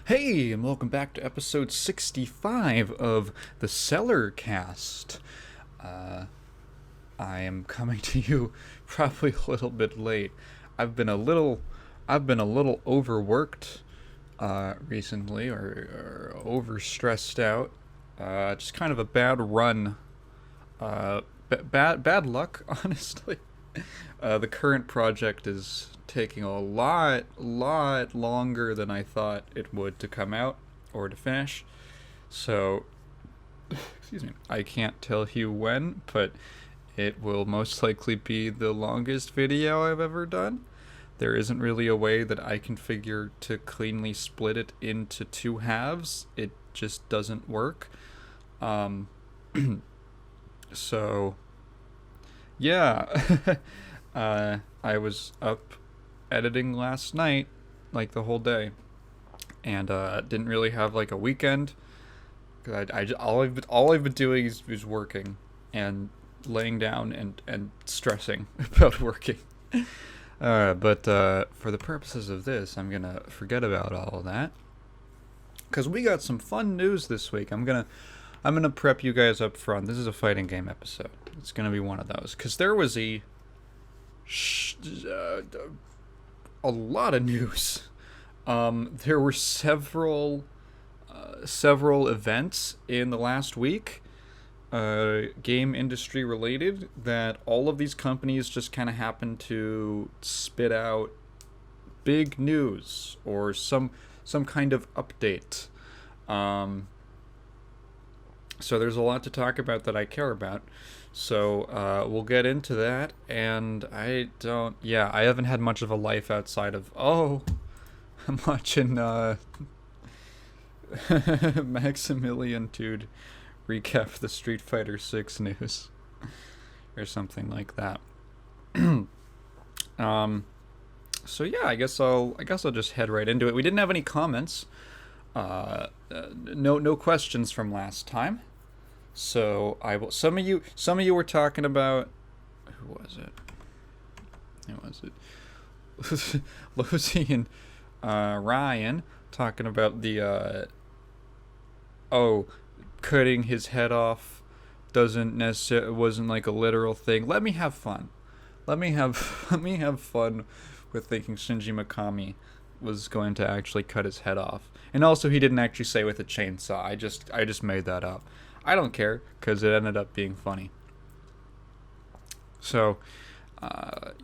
Hey, and welcome back to episode 65 of the Cellarcast. Uh, I am coming to you probably a little bit late. I've been a little, I've been a little overworked recently, or overstressed out. Just kind of a bad run. Bad luck, honestly. The current project is taking a lot longer than I thought it would to come out or to finish. So, excuse me, I can't tell you when, but it will most likely be the longest video I've ever done. There isn't really a way that I can figure to cleanly split it into two halves. It just doesn't work. Um, so, yeah. I was up editing last night, like the whole day, and didn't really have like a weekend. Cause all I've been doing is working and laying down and stressing about working. But for the purposes of this, I'm gonna forget about all of that, cause we got some fun news this week. I'm gonna prep you guys up front. This is a fighting game episode. It's gonna be one of those, cause there was a lot of news. There were several events in the last week, game industry related, that all of these companies just kind of happened to spit out big news or some kind of update. So there's a lot to talk about that I care about. So we'll get into that. And I haven't had much of a life outside of, I'm watching Maximilian Dude recap the Street Fighter 6 news or something like that. So yeah, I guess I'll just head right into it. We didn't have any comments. No questions from last time. So I will. Some of you were talking about, who was it? Lucy and Ryan talking about the cutting his head off wasn't like a literal thing. Let me have fun. Let me have fun with thinking Shinji Mikami was going to actually cut his head off. And also, he didn't actually say with a chainsaw. I just made that up. I don't care, because it ended up being funny. So,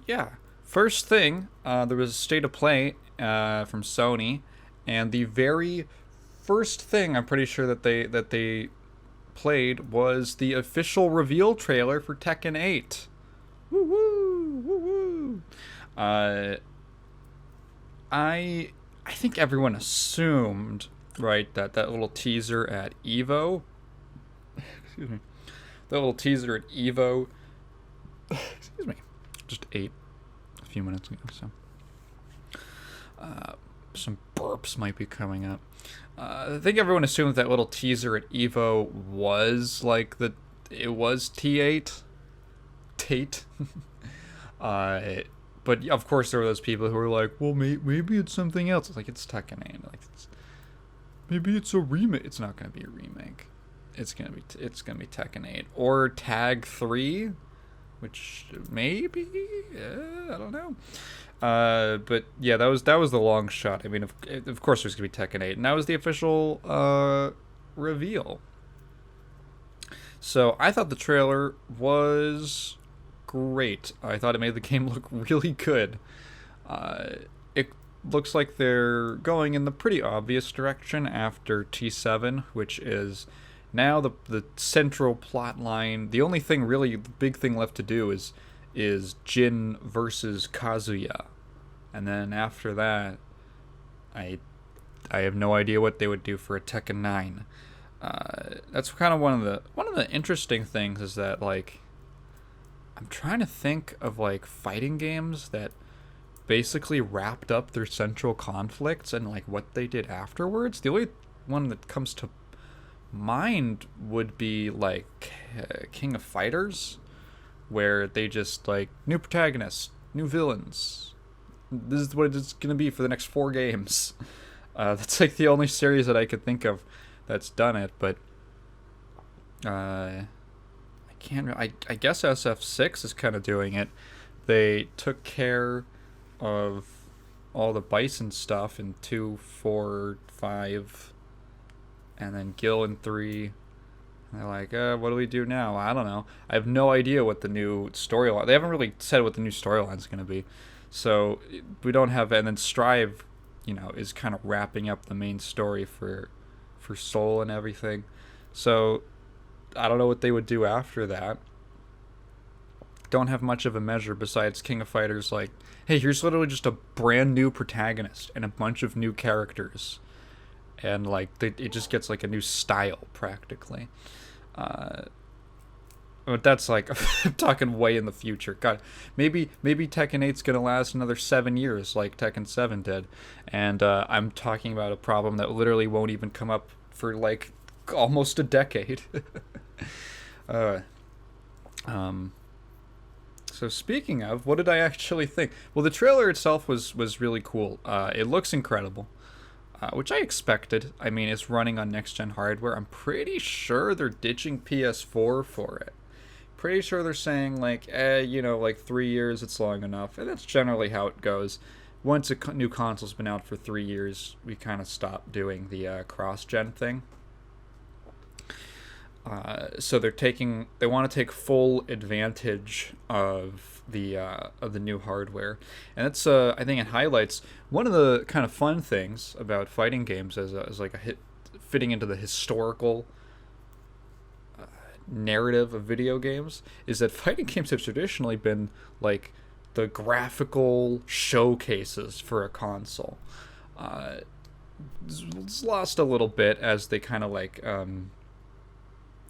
yeah. First thing, there was a state of play from Sony, and the very first thing I'm pretty sure that they played was the official reveal trailer for Tekken 8. Woo woo woo woo. I think everyone assumed, right, that little teaser at EVO. Excuse me. That little teaser at EVO. Excuse me. Just ate a few minutes ago, so some burps might be coming up. I think everyone assumed that little teaser at EVO was like it was T8. Tate. But of course there were those people who were like, well, maybe it's something else. It's like, it's Tekken 8. Like, maybe it's a remake. It's not going to be a remake. It's gonna be Tekken 8 or Tag 3, which maybe, I don't know. But yeah, that was the long shot. I mean, of course there's gonna be Tekken 8, and that was the official reveal. So I thought the trailer was great. I thought it made the game look really good. It looks like they're going in the pretty obvious direction after T7, which is now the central plot line. The only thing really, the big thing left to do is Jin versus Kazuya, and then after that, I have no idea what they would do for a Tekken 9. That's kind of one of the interesting things, is that, like, I'm trying to think of like fighting games that basically wrapped up their central conflicts and like what they did afterwards. The only one that comes to mind would be like King of Fighters, where they just like, new protagonists, new villains. This is what it's gonna be for the next 4 games. That's like the only series that I could think of that's done it, but I can't. I guess SF6 is kind of doing it. They took care of all the Bison stuff in 2, 4, 5, and then Gil in 3. And they're like, what do we do now? I don't know. I have no idea what the new storyline. They haven't really said what the new storyline is going to be, so we don't have. And then Strive, is kind of wrapping up the main story for Soul and everything. So I don't know what they would do after that. Don't have much of a measure besides King of Fighters. Like, hey, here's literally just a brand new protagonist and a bunch of new characters, and like it just gets like a new style practically. But that's like I'm talking way in the future. God, maybe Tekken 8's gonna last another 7 years like Tekken 7 did, and I'm talking about a problem that literally won't even come up for like almost a decade. So speaking of, what did I actually think? Well, the trailer itself was really cool. It looks incredible, which I expected. I mean, it's running on next-gen hardware. I'm pretty sure they're ditching PS4 for it. Pretty sure they're saying, like, like 3 years, it's long enough. And that's generally how it goes. Once a new console's been out for 3 years, we kind of stop doing the cross-gen thing. So they want to take full advantage of the new hardware, and that's I think it highlights one of the kind of fun things about fighting games as like a hit fitting into the historical narrative of video games, is that fighting games have traditionally been like the graphical showcases for a console. It's lost a little bit as they kind of like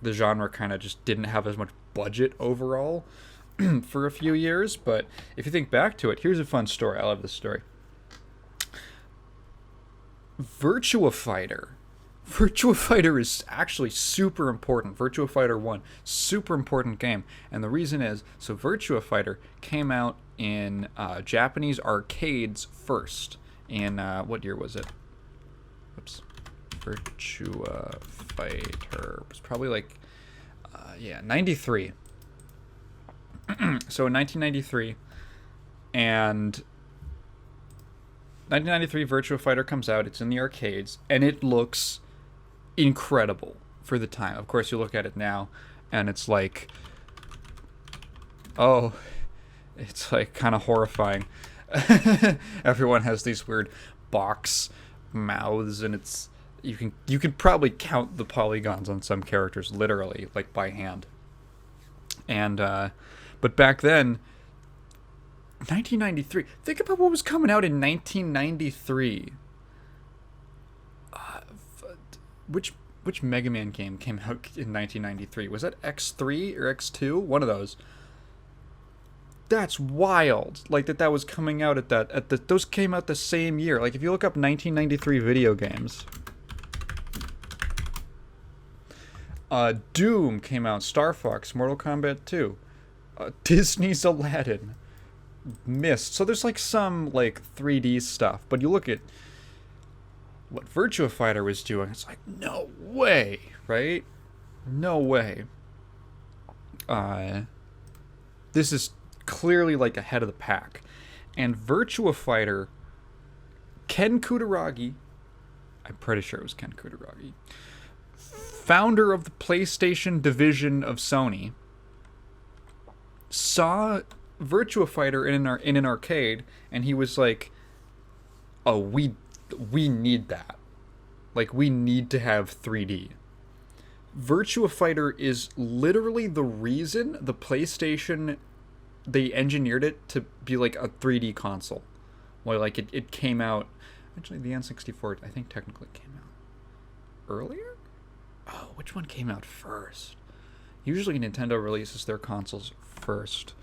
the genre kind of just didn't have as much budget overall for a few years. But if you think back to it, here's a fun story. I love this story. Virtua Fighter is actually super important. Virtua Fighter 1, super important game. And the reason is, so Virtua Fighter came out in Japanese arcades first. In, what year was it? Oops. Virtua Fighter was probably like 93. So in 1993, and 1993 Virtua Fighter comes out. It's in the arcades, and it looks incredible for the time. Of course, you look at it now, and it's like, oh, it's like kind of horrifying. Everyone has these weird box mouths, and it's you can probably count the polygons on some characters literally, like by hand. And but back then, 1993. Think about what was coming out in 1993. Which Mega Man game came out in 1993? Was that X3 or X2? One of those. That's wild. Like that was coming out those came out the same year. Like if you look up 1993 video games, Doom came out, Star Fox, Mortal Kombat 2, Disney's Aladdin, Myst. So there's like some like 3D stuff, but you look at what Virtua Fighter was doing, it's like, no way, right? No way. This is clearly like ahead of the pack. And Virtua Fighter, Ken Kutaragi, I'm pretty sure it was Ken Kutaragi, founder of the PlayStation division of Sony, saw Virtua Fighter in an arcade, and he was like, oh, we need that. Like, we need to have 3D. Virtua Fighter is literally the reason the PlayStation, they engineered it to be like a 3D console. Well, like it came out, actually the N64 I think technically came out earlier? Oh, which one came out first? Usually Nintendo releases their consoles first.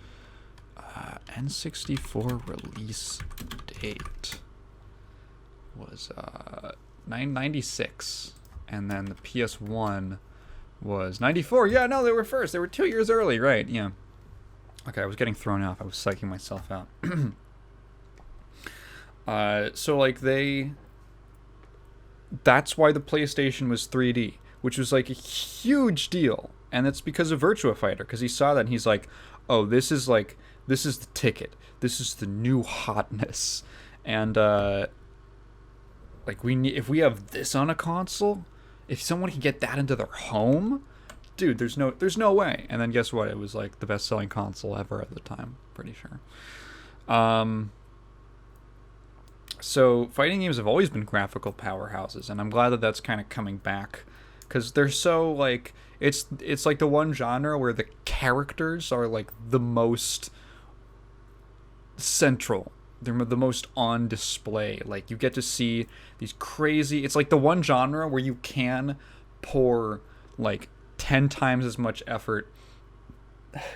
N64 release date was 96, and then the PS1 was 94. Yeah, no, they were first. They were 2 years early, right? Yeah. Okay, I was getting thrown off. I was psyching myself out. So like they That's why the PlayStation was 3D, which was like a huge deal. And it's because of Virtua Fighter, because he saw that and he's like, oh, this is the ticket. This is the new hotness. And like if we have this on a console, if someone can get that into their home, dude, there's no way. And then guess what? It was like the best selling console ever at the time, pretty sure. So fighting games have always been graphical powerhouses, and I'm glad that that's kind of coming back, because they're so like it's like the one genre where the characters are like the most central. They're the most on display. Like you get to see these crazy. It's like the one genre where you can pour like 10 times as much effort.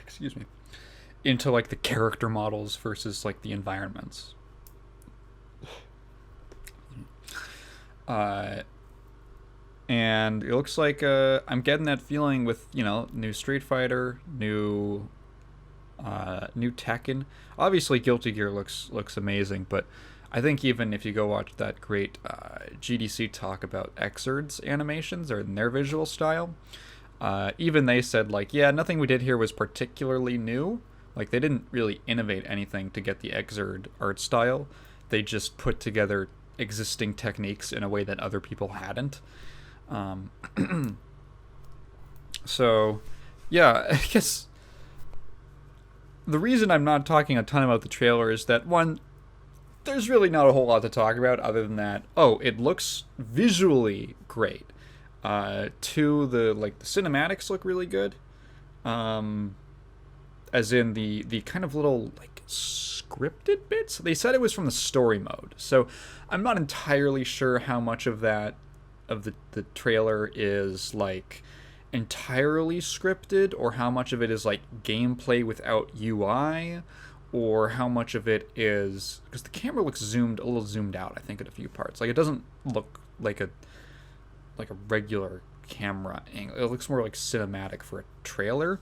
Excuse me. Into like the character models versus like the environments. And it looks like I'm getting that feeling with new Street Fighter, new Tekken. Obviously, Guilty Gear looks amazing, but I think even if you go watch that great GDC talk about Xrds animations or in their visual style, even they said like, yeah, nothing we did here was particularly new. Like they didn't really innovate anything to get the Xrd art style. They just put together existing techniques in a way that other people hadn't. So, yeah, I guess the reason I'm not talking a ton about the trailer is that, one, there's really not a whole lot to talk about other than that, oh, it looks visually great. Two, the cinematics look really good. As in the kind of little like scripted bits. They said it was from the story mode, so I'm not entirely sure how much of that of the trailer is like entirely scripted, or how much of it is like gameplay without UI, or how much of it is because the camera looks a little zoomed out, I think, at a few parts. Like it doesn't look like a regular camera angle. It looks more like cinematic for a trailer.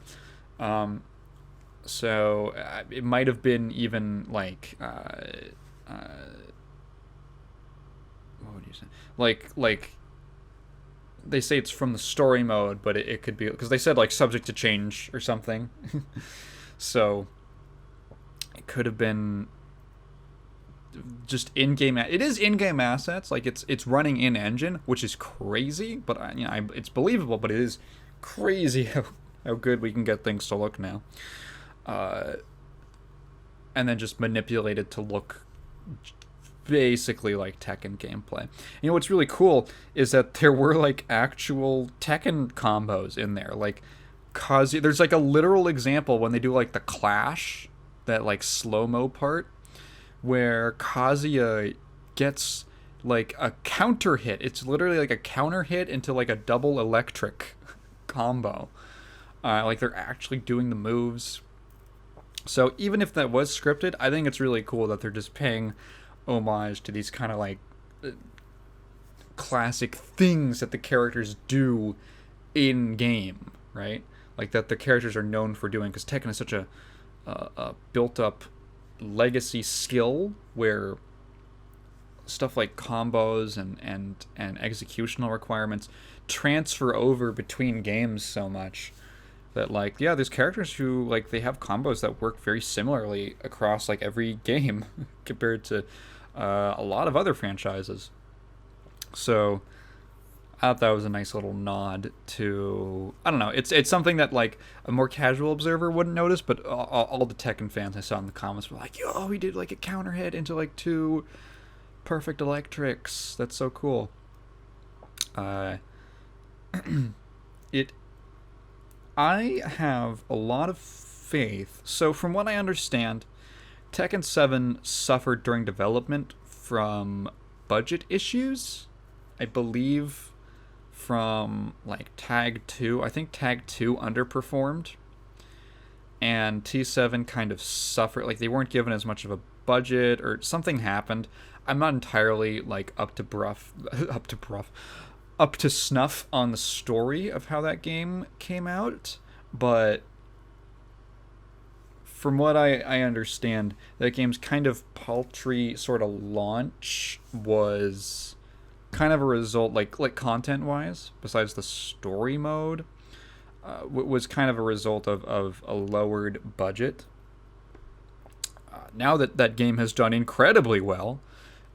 So it might have been even like what would you say? Like they say it's from the story mode, but it could be because they said like subject to change or something. So it could have been just in-game. It is in-game assets. Like it's running in engine, which is crazy, but it's believable. But it is crazy how good we can get things to look now. And then just manipulated to look basically like Tekken gameplay. You know what's really cool is that there were like actual Tekken combos in there. Like Kazuya, there's like a literal example when they do like the clash, that like slow-mo part, where Kazuya gets like a counter hit. It's literally like a counter hit into like a double electric combo. Like they're actually doing the moves. So even if that was scripted, I think it's really cool that they're just paying homage to these kind of like classic things that the characters do in game, right? Like that the characters are known for doing, because Tekken is such a built-up legacy skill where stuff like combos and executional requirements transfer over between games so much that like, yeah, there's characters who like they have combos that work very similarly across like every game compared to a lot of other franchises. So I thought that was a nice little nod to, I don't know, it's something that like a more casual observer wouldn't notice, but all the Tekken fans I saw in the comments were like, yo, he did like a counter hit into like two perfect electrics. That's so cool. I have a lot of faith. So from what I understand, Tekken 7 suffered during development from budget issues. I believe from like Tag 2. I think Tag 2 underperformed. And T7 kind of suffered. Like they weren't given as much of a budget or something happened. I'm not entirely like up to snuff on the story of how that game came out, but from what I understand, that game's kind of paltry sort of launch was kind of a result, like content wise, besides the story mode, was kind of a result of a lowered budget. Now that that game has done incredibly well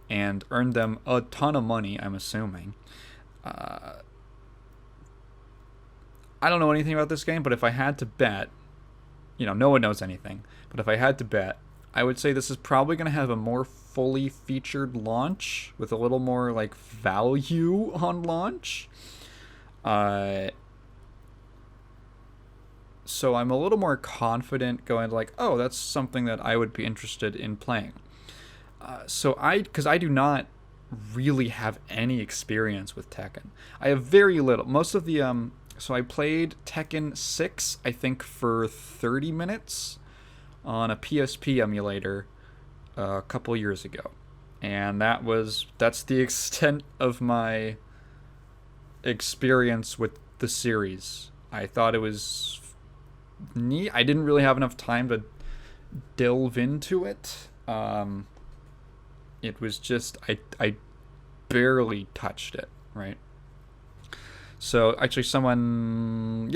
and earned them a ton of money, I'm assuming. Uh, I don't know anything about this game, but if I had to bet, no one knows anything, but if I had to bet, I would say this is probably going to have a more fully featured launch with a little more like value on launch. Uh, so I'm a little more confident going like, oh, that's something that I would be interested in playing. Because I do not really have any experience with Tekken. I have very little. Most of the so I played Tekken 6, I think, for 30 minutes on a PSP emulator a couple years ago, and that's the extent of my experience with the series. I thought it was neat. I didn't really have enough time to delve into it. It was just I barely touched it, right? So actually,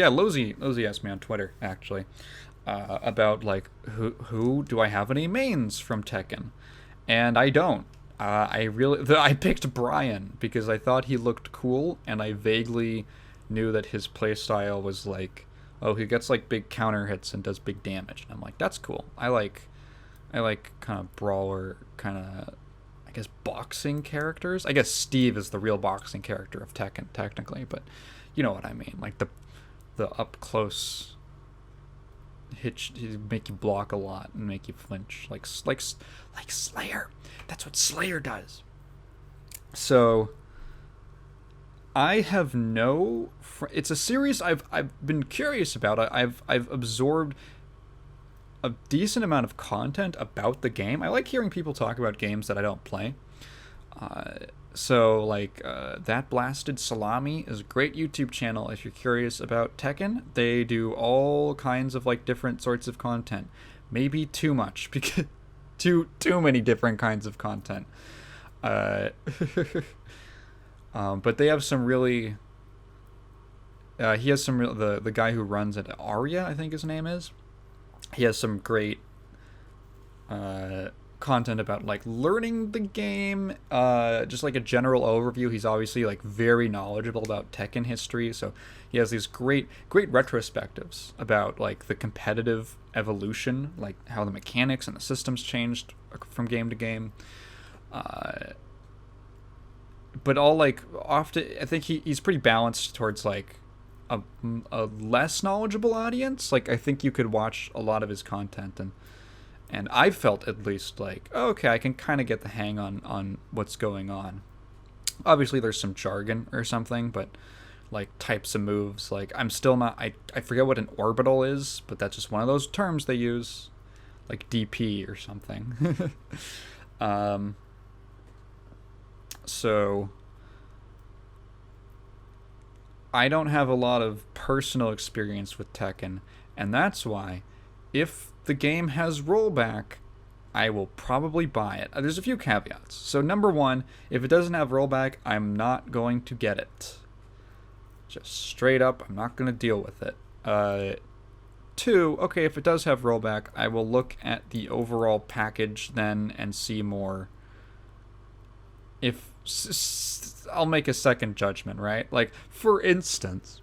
Lozy asked me on Twitter actually about like who do I have any mains from Tekken, and I don't. I picked Brian because I thought he looked cool, and I vaguely knew that his playstyle was like, oh, he gets like big counter hits and does big damage, and I'm like, that's cool. I like kind of brawler, kind of, I guess, boxing characters. I guess Steve is the real boxing character of Tekken, technically, but you know what I mean. Like the up close hit, make you block a lot and make you flinch, like Slayer. That's what Slayer does. So I have it's a series I've been curious about. I've absorbed a decent amount of content about the game. I like hearing people talk about games that I don't play. That Blasted Salami is a great YouTube channel if you're curious about Tekken. They do all kinds of like different sorts of content. Maybe too much, because too many different kinds of content. But they have some really. He has some the guy who runs it, Arya, I think his name is. He has some great content about like learning the game, just like a general overview. He's obviously like very knowledgeable about Tekken history, so he has these great retrospectives about like the competitive evolution, like how the mechanics and the systems changed from game to game. But all like often, I think he's pretty balanced towards like a less knowledgeable audience. Like I think you could watch a lot of his content, and I felt at least like, oh, okay, I can kind of get the hang on what's going on. Obviously there's some jargon or something, but like types of moves, like I'm still not, I forget what an orbital is, but that's just one of those terms they use, like DP or something. So I don't have a lot of personal experience with Tekken, and that's why, if the game has rollback, I will probably buy it. There's a few caveats. So number one, if it doesn't have rollback, I'm not going to get it. Just straight up, I'm not going to deal with it. Two, okay, if it does have rollback, I will look at the overall package then and see more. I'll make a second judgment, right? Like, for instance,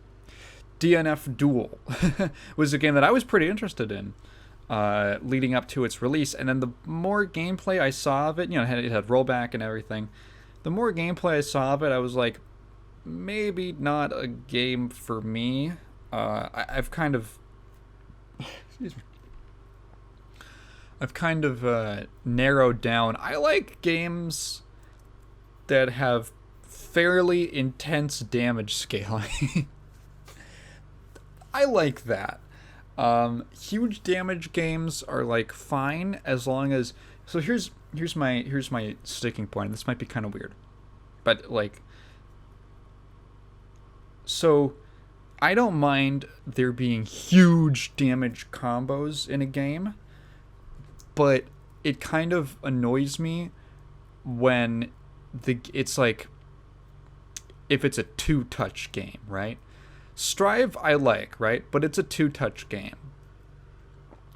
DNF Duel was a game that I was pretty interested in leading up to its release, and then the more gameplay I saw of it, it had rollback and everything. The more gameplay I saw of it, I was like, maybe not a game for me. I've kind of excuse me. I've kind of narrowed down. I like games that have fairly intense damage scaling. I like that. Huge damage games are like fine as long as. So here's my sticking point. This might be kind of weird, but like, so I don't mind there being huge damage combos in a game, but it kind of annoys me when it's like if it's a two-touch game, right? Strive I like, right? But it's a two-touch game.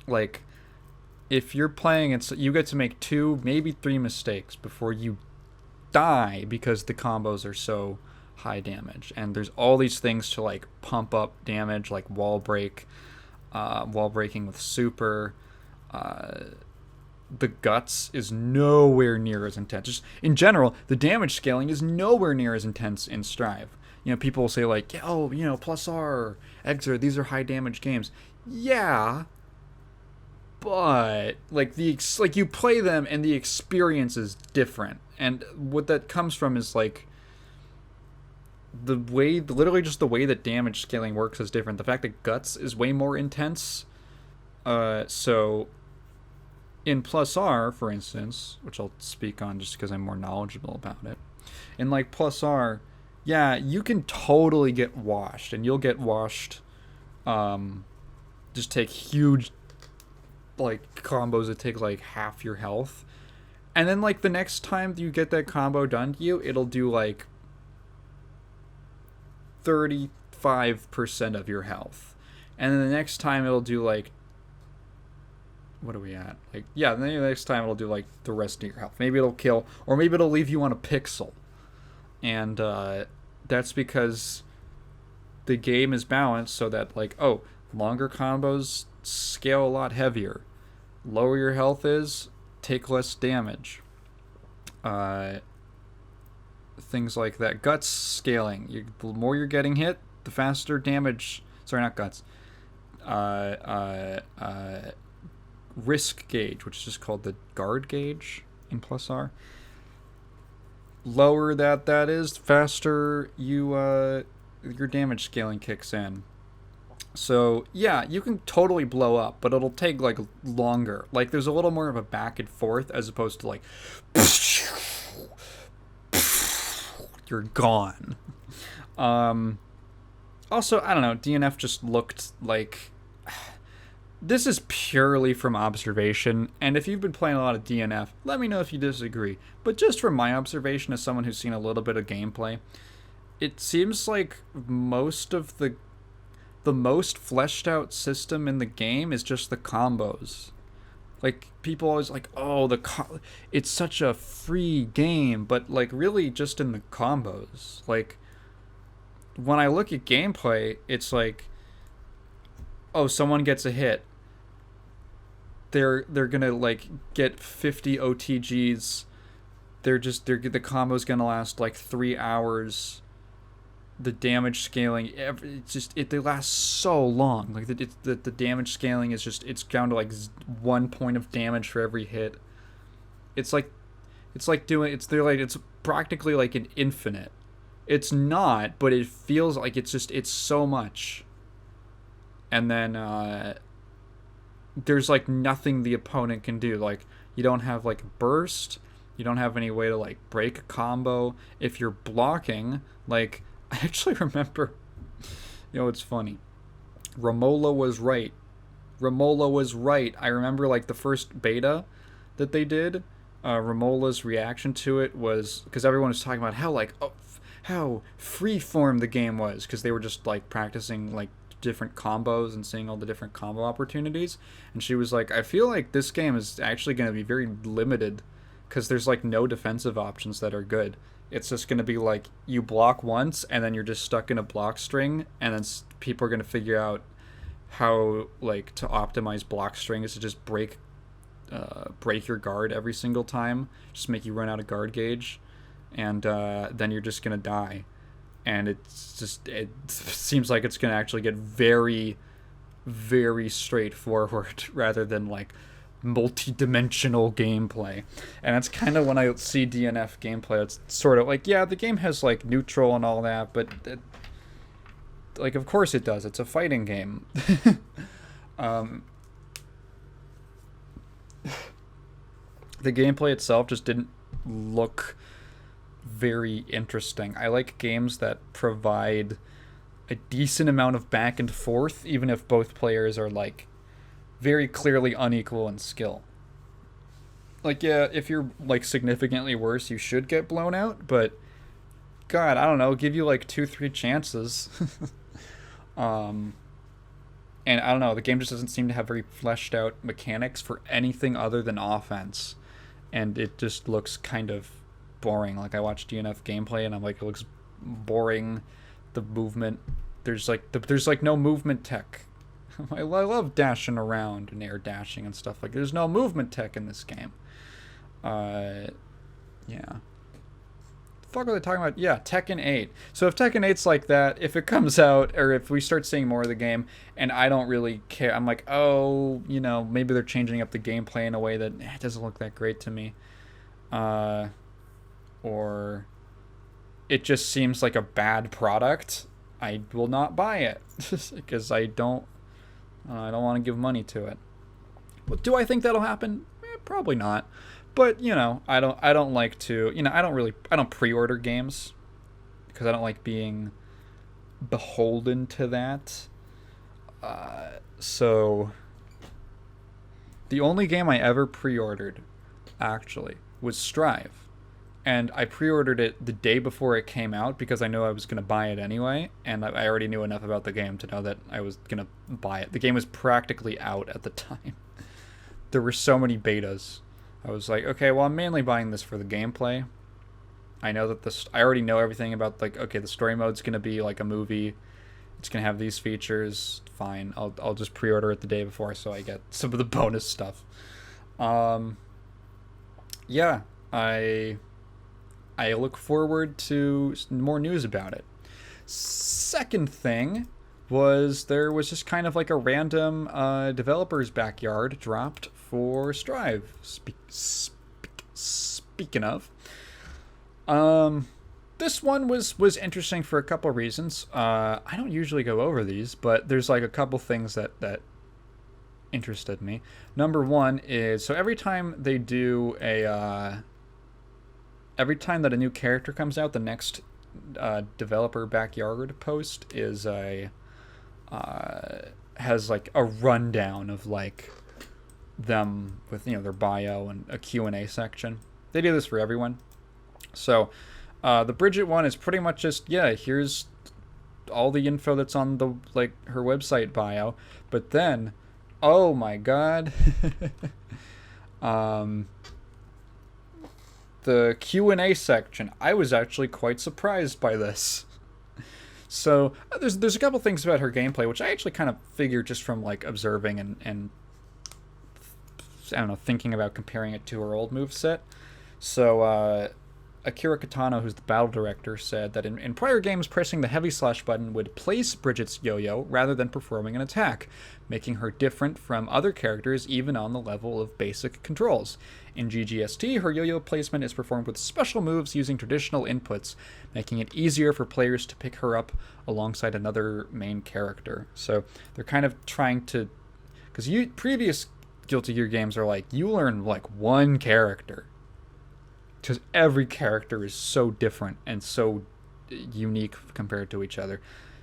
Like, if you're playing, you get to make 2, maybe 3 mistakes before you die because the combos are so high damage. And there's all these things to like pump up damage, like wall breaking with super. The guts is nowhere near as intense. Just in general, the damage scaling is nowhere near as intense in Strive. People will say like, oh, Plus R, Exer, these are high damage games. Yeah, but like you play them and the experience is different. And what that comes from is like literally just the way that damage scaling works is different. The fact that guts is way more intense. So in Plus R, for instance, which I'll speak on just because I'm more knowledgeable about it, in like Plus R, yeah, you can totally get washed, and you'll get washed. Just take huge, like, combos that take like half your health, and then like the next time you get that combo done to you, it'll do like 35% of your health, and then the next time it'll do like, what are we at? Like, yeah, then the next time it'll do like the rest of your health. Maybe it'll kill, or maybe it'll leave you on a pixel. And that's because the game is balanced so that, like, oh, longer combos scale a lot heavier. Lower your health is, take less damage. Things like that. Guts scaling. The more you're getting hit, the faster damage. Sorry, not guts. Risk gauge, which is just called the guard gauge in Plus R. Lower that is, faster your damage scaling kicks in. So yeah, you can totally blow up, but it'll take like longer. Like there's a little more of a back and forth as opposed to like you're gone. Also, I don't know, DNF just looked like, this is purely from observation, and if you've been playing a lot of DNF, let me know if you disagree. But just from my observation as someone who's seen a little bit of gameplay, it seems like most of the most fleshed out system in the game is just the combos. Like, people always like, oh, it's such a free game, but like really just in the combos. Like, when I look at gameplay, it's like, oh, someone gets a hit. They're gonna like get 50 OTGs. The combo's gonna last like 3 hours. The damage scaling, they last so long. Like the damage scaling is just, it's down to like 1 point of damage for every hit. It's practically like an infinite. It's not, but it feels like it's so much. And then there's like nothing the opponent can do. Like, you don't have like burst, you don't have any way to like break a combo. If you're blocking, like, I actually remember, it's funny, Romola was right. I remember like the first beta that they did, Romola's reaction to it was, because everyone was talking about how freeform the game was, because they were just like practicing like different combos and seeing all the different combo opportunities, and she was like, I feel like this game is actually going to be very limited because there's like no defensive options that are good. It's just going to be like, you block once and then you're just stuck in a block string, and then people are going to figure out how like to optimize block strings to just break your guard every single time, just make you run out of guard gauge, and then you're just going to die. And it seems like it's going to actually get very, very straightforward rather than like multi-dimensional gameplay. And that's kind of when I see DNF gameplay, it's sort of like, yeah, the game has like neutral and all that, but like, of course it does. It's a fighting game. The gameplay itself just didn't look very interesting. I like games that provide a decent amount of back and forth, even if both players are like very clearly unequal in skill. Like, yeah, if you're like significantly worse, you should get blown out, but God, I don't know, give you like 2, 3 chances. um, and I don't know, the game just doesn't seem to have very fleshed out mechanics for anything other than offense, and it just looks kind of boring. Like I watched DNF gameplay, and I'm like, it looks boring. The movement, there's like no movement tech. I love dashing around and air dashing and stuff like. There's no movement tech in this game. Yeah. The fuck are they talking about? Yeah, Tekken 8. So if Tekken 8's like that, if it comes out, or if we start seeing more of the game, and I don't really care, I'm like, oh, you know, maybe they're changing up the gameplay in a way that doesn't look that great to me. Or it just seems like a bad product. I will not buy it because I don't want to give money to it. But do I think that'll happen? Probably not. But you know, I don't like to. You know, I don't pre-order games because I don't like being beholden to that. So the only game I ever pre-ordered actually was Strive. And I pre-ordered it the day before it came out because I knew I was going to buy it anyway, and I already knew enough about the game to know that I was going to buy it. The game was practically out at the time. There were so many betas. I was like, okay, well, I'm mainly buying this for the gameplay. I know that I already know everything about, like, okay, the story mode's going to be like a movie. It's going to have these features. Fine, I'll just pre-order it the day before so I get some of the bonus stuff. Yeah, I look forward to more news about it. Second thing was there was just kind of like a random developer's backyard dropped for Strive. Speaking of, this one was interesting for a couple reasons. I don't usually go over these, but there's like a couple things that interested me. Number one is, so every time they do every time that a new character comes out, the next developer backyard post is has like a rundown of like them with, you know, their bio and a Q&A section. They do this for everyone. So the Bridget one is pretty much just, yeah, here's all the info that's on the, like, her website bio. But then, oh my god, the Q&A section, I was actually quite surprised by this. So there's a couple things about her gameplay which I actually kind of figured just from like observing and I don't know, thinking about comparing it to her old moveset. So Akira Katano, who's the battle director, said that in prior games, pressing the heavy slash button would place Bridget's yo-yo rather than performing an attack, making her different from other characters even on the level of basic controls. In GGST, her yo-yo placement is performed with special moves using traditional inputs, making it easier for players to pick her up alongside another main character. So they're kind of trying to... Because previous Guilty Gear games are like, you learn like one character. Because every character is so different and so unique compared to each other.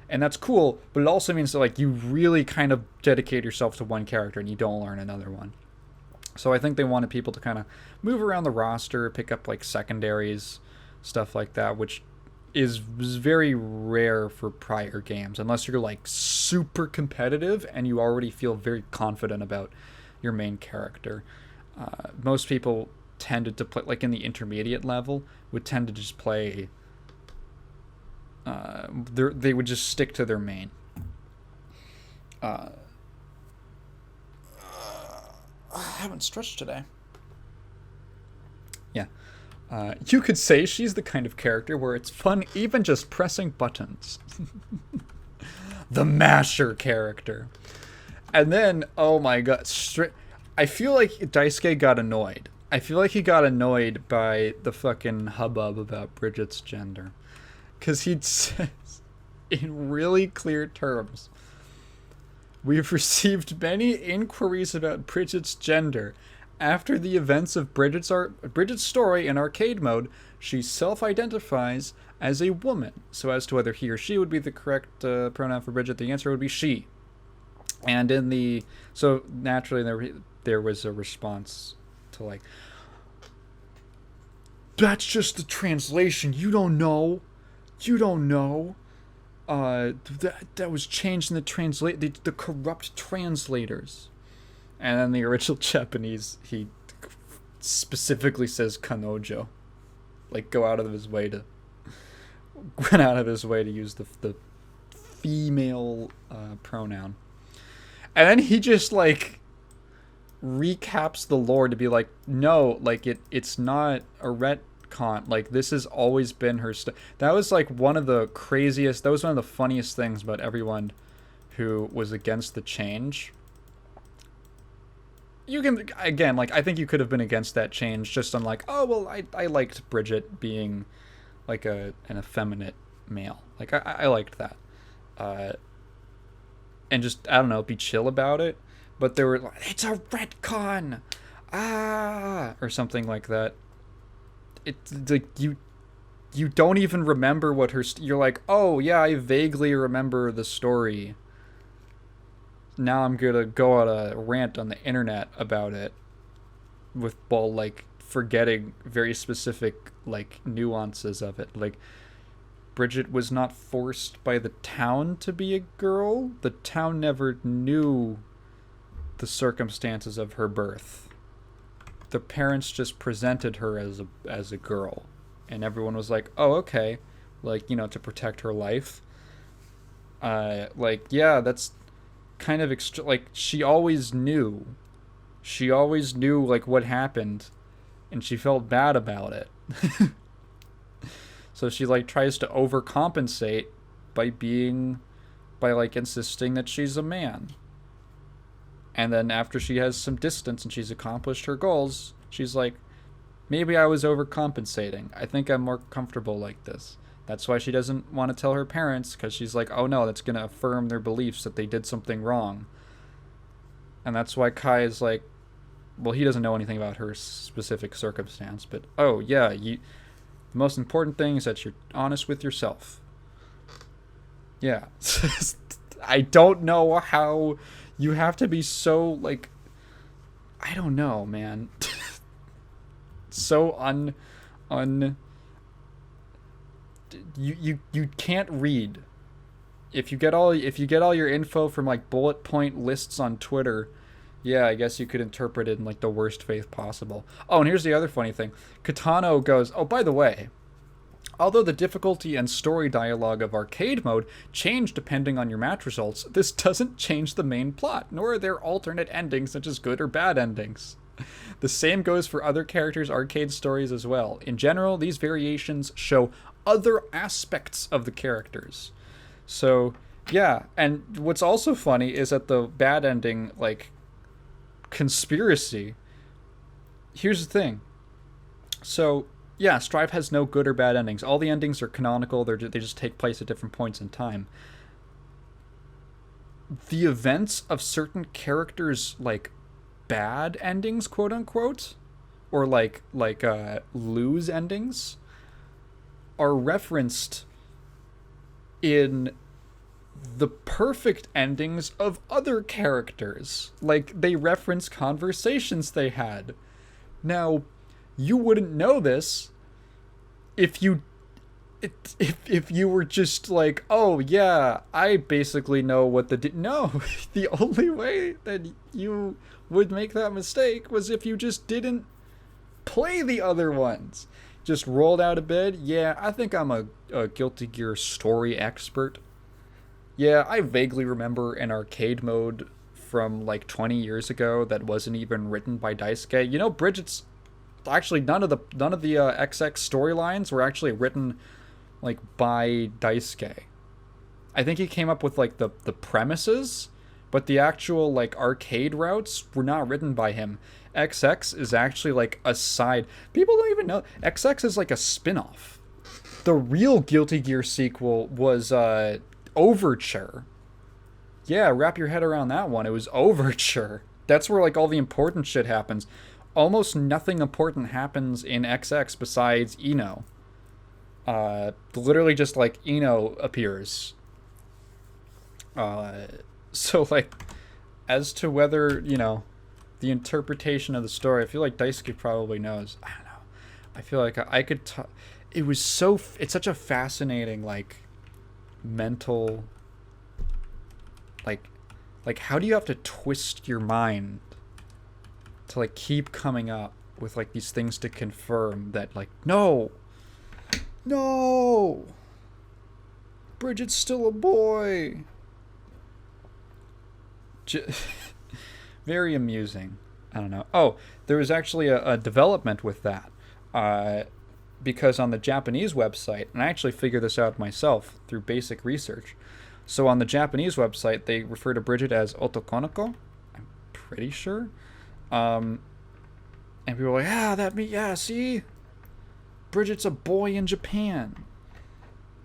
And that's cool, but it also means that like you really kind of dedicate yourself to one character and you don't learn another one. So I think they wanted people to kind of move around the roster, pick up like secondaries, stuff like that, which was very rare for prior games, unless you're like super competitive and you already feel very confident about your main character. Most people tended to play, like in the intermediate level, would tend to just play, they would just stick to their main. I haven't stretched today. Yeah. You could say she's the kind of character where it's fun even just pressing buttons. The masher character. And then, oh my god, I feel like Daisuke got annoyed. I feel like he got annoyed by the fucking hubbub about Bridget's gender. Because he says, in really clear terms, we've received many inquiries about Bridget's gender. After the events of Bridget's story in arcade mode, she self-identifies as a woman. So as to whether he or she would be the correct pronoun for Bridget, the answer would be she. And so naturally there was a response to like, that's just the translation, you don't know. You don't know. That was changed in the corrupt translators. And then the original Japanese, he specifically says kanojo. Like, went out of his way to use the female pronoun. And then he just, like, recaps the lore to be like, no, like, it's not a retcon. Like, this has always been her that was, like, one of the funniest things about everyone who was against the change. You can, again, like, I think you could have been against that change just on, like, oh, well, I liked Bridget being, like, an effeminate male. Like, I liked that. And just, I don't know, be chill about it. But they were like, it's a retcon! Or something like that. It's, like, you don't even remember what her... you're like, oh, yeah, I vaguely remember the story. Now I'm gonna go on a rant on the internet about it with Bull, like, forgetting very specific, like, nuances of it. Like, Bridget was not forced by the town to be a girl. The town never knew the circumstances of her birth. The parents just presented her as a girl. And everyone was like, oh, okay. Like, you know, to protect her life. Like, yeah, that's kind of like, she always knew, like, what happened, and she felt bad about it. So she, like, tries to overcompensate by like, insisting that she's a man. And then after she has some distance and she's accomplished her goals, she's like, maybe I was overcompensating. I think I'm more comfortable like this. That's why she doesn't want to tell her parents, because she's like, oh no, that's going to affirm their beliefs that they did something wrong. And that's why Kai is like, well, he doesn't know anything about her specific circumstance, but, oh yeah, the most important thing is that you're honest with yourself. Yeah. I don't know how you have to be so, like, I don't know, man. So you can't read. If you get all your info from, like, bullet point lists on Twitter, yeah, I guess you could interpret it in, like, the worst faith possible. Oh, and here's the other funny thing. Katano goes, oh, by the way, although the difficulty and story dialogue of arcade mode change depending on your match results, this doesn't change the main plot, nor are there alternate endings such as good or bad endings. The same goes for other characters' arcade stories as well. In general, these variations show other aspects of the characters. So, yeah, and what's also funny is that the bad ending, like, conspiracy, here's the thing. So, yeah, Strive has no good or bad endings. All the endings are canonical. They just take place at different points in time. The events of certain characters, like, bad endings, quote unquote, or like lose endings, are referenced in the perfect endings of other characters. Like, they reference conversations they had. Now, you wouldn't know this if you were just like, oh yeah, I basically know what no, the only way that you would make that mistake was if you just didn't play the other ones. Just rolled out of bed. Yeah, I think I'm a Guilty Gear story expert. Yeah, I vaguely remember an arcade mode from, like, 20 years ago that wasn't even written by Daisuke. You know, Bridget's actually none of the XX storylines were actually written, like, by Daisuke. I think he came up with, like, the premises, but the actual, like, arcade routes were not written by him. XX is actually, like, a side. People don't even know. XX is, like, a spin-off. The real Guilty Gear sequel was Overture. Yeah, wrap your head around that one. It was Overture. That's where, like, all the important shit happens. Almost nothing important happens in XX besides Eno. Literally just, like, Eno appears. So, like, as to whether, you know, the interpretation of the story, I feel like Daisuke probably knows. I don't know. I feel like I could it was so it's such a fascinating like mental like how do you have to twist your mind to like keep coming up with like these things to confirm that like no Bridget's still a boy. Very amusing. I don't know. Oh, there was actually a development with that. Because on the Japanese website, and I actually figured this out myself through basic research. So on the Japanese website, they refer to Bridget as otokonoko. I'm pretty sure. And people were like, see? Bridget's a boy in Japan.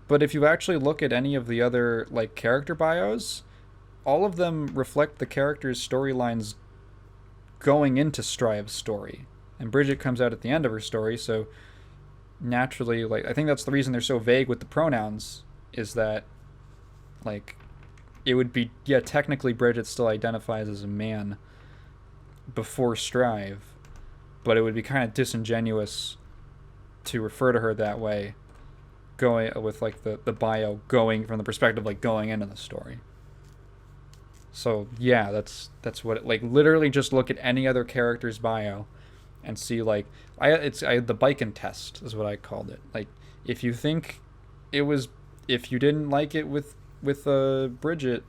But if you actually look at any of the other like character bios, all of them reflect the characters' storylines going into Strive's story. And Bridget comes out at the end of her story, so naturally, like, I think that's the reason they're so vague with the pronouns, is that, like, it would be, yeah, technically Bridget still identifies as a man before Strive, but it would be kind of disingenuous to refer to her that way, going with, like, the bio going from the perspective, like, going into the story. So, yeah, that's what it, like, literally just look at any other character's bio and see, like, I the Biken test is what I called it. Like, if you think it was, if you didn't like it with Bridget,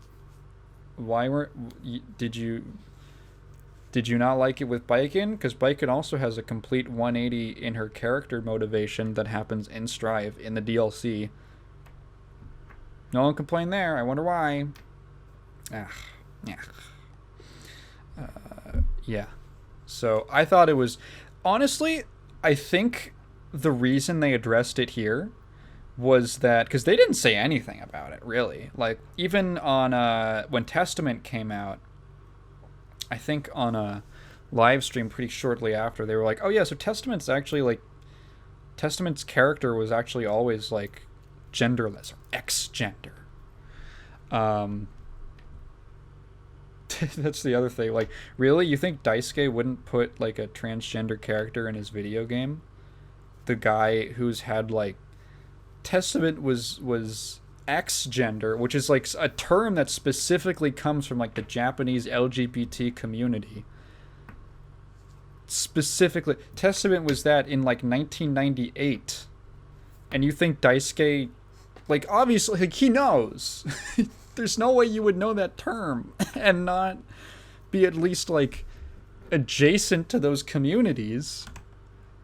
did you not like it with Biken? Because Biken also has a complete 180 in her character motivation that happens in Strive in the DLC. No one complained there. I wonder why. Yeah. So I thought it was, honestly, I think the reason they addressed it here was that, because they didn't say anything about it, really. Like, even on, when Testament came out, I think on a live stream pretty shortly after, they were like, oh yeah, so Testament's character was actually always, like, genderless, or X-gender. That's the other thing. Like, really? You think Daisuke wouldn't put, like, a transgender character in his video game? The guy who's had, like... Testament was X-gender, which is, like, a term that specifically comes from, like, the Japanese LGBT community. Specifically. Testament was that in, like, 1998. And you think Daisuke... Like, obviously, like, he knows. There's no way you would know that term and not be at least, like, adjacent to those communities.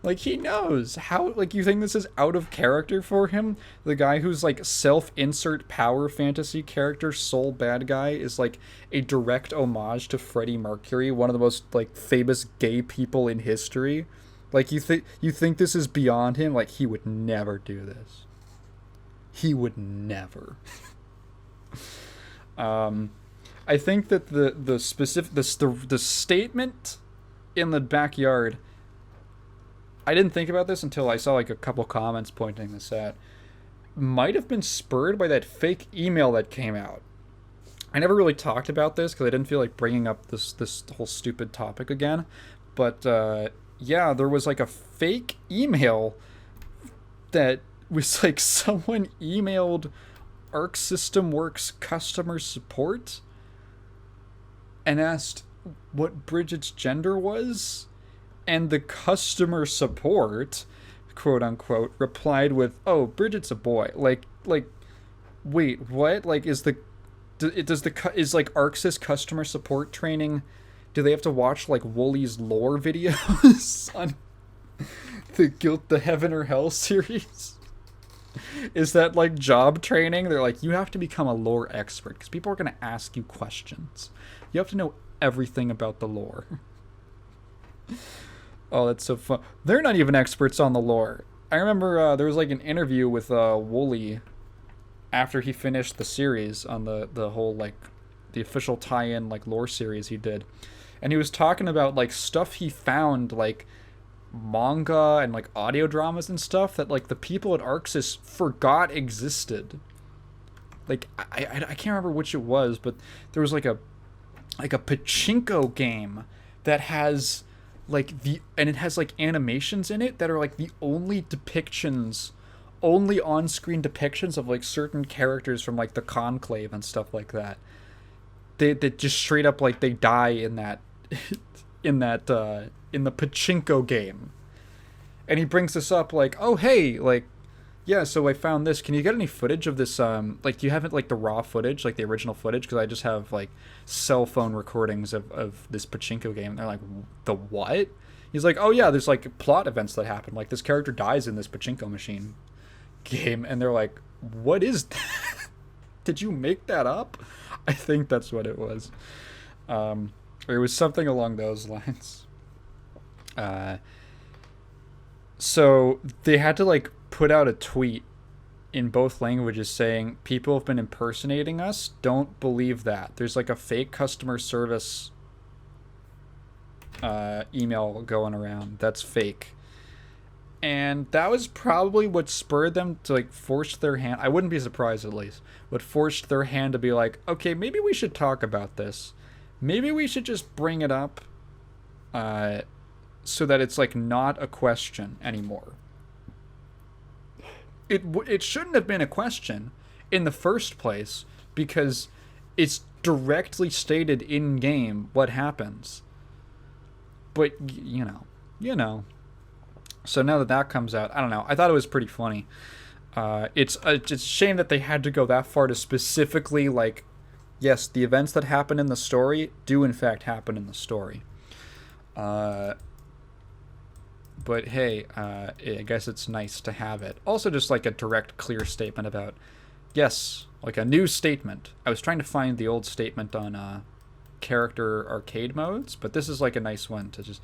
Like, he knows. How, like, you think this is out of character for him? The guy who's, like, self-insert power fantasy character, sole bad guy, is, like, a direct homage to Freddie Mercury, one of the most, like, famous gay people in history. Like, you think this is beyond him? Like, he would never do this. He would never. I think that the statement in the backyard, I didn't think about this until I saw like a couple comments pointing this out, might have been spurred by that fake email that came out. I never really talked about this because I didn't feel like bringing up this whole stupid topic again, but yeah, there was like a fake email that was like someone emailed Arc System Works customer support and asked what Bridget's gender was, and the customer support, quote unquote, replied with, "Oh, Bridget's a boy." Like, wait, what? Like, is like ArcSys customer support training? Do they have to watch like Wooly's lore videos on the Heaven or Hell series? Is that like job training? They're like, you have to become a lore expert because people are going to ask you questions. You have to know everything about the lore. Oh, that's so fun. They're not even experts on the lore. I remember there was like an interview with Wooly after he finished the series on the whole like the official tie-in like lore series he did, and he was talking about like stuff he found, like manga and like audio dramas and stuff that like the people at ArcSys forgot existed. Like I can't remember which it was, but there was like a pachinko game that has like and it has like animations in it that are like the only depictions only on-screen depictions of like certain characters from like the Conclave and stuff like that. They just straight up like they die in that in the pachinko game. And he brings this up like, "Oh, hey, like yeah, so I found this. Can you get any footage of this like do you have it like the raw footage, like the original footage, because I just have like cell phone recordings of this pachinko game." And they're like, "The what?" He's like, "Oh yeah, there's like plot events that happen. Like this character dies in this pachinko machine game." And they're like, "What is that? Did you make that up?" I think that's what it was. Or it was something along those lines. So they had to like put out a tweet in both languages saying, "People have been impersonating us. Don't believe that. There's like a fake customer service email going around that's fake." And that was probably what spurred them to like force their hand. I wouldn't be surprised, at least, what forced their hand to be like, "Okay, maybe we should talk about this. Maybe we should just bring it up so that it's like not a question anymore." It shouldn't have been a question in the first place, because it's directly stated in game what happens. But you know. So now that comes out, I don't know. I thought it was pretty funny. It's a shame that they had to go that far to specifically like, yes, the events that happen in the story do in fact happen in the story. But hey, I guess it's nice to have it. Also, just like a direct, clear statement about, yes, like a new statement. I was trying to find the old statement on character arcade modes, but this is like a nice one to just.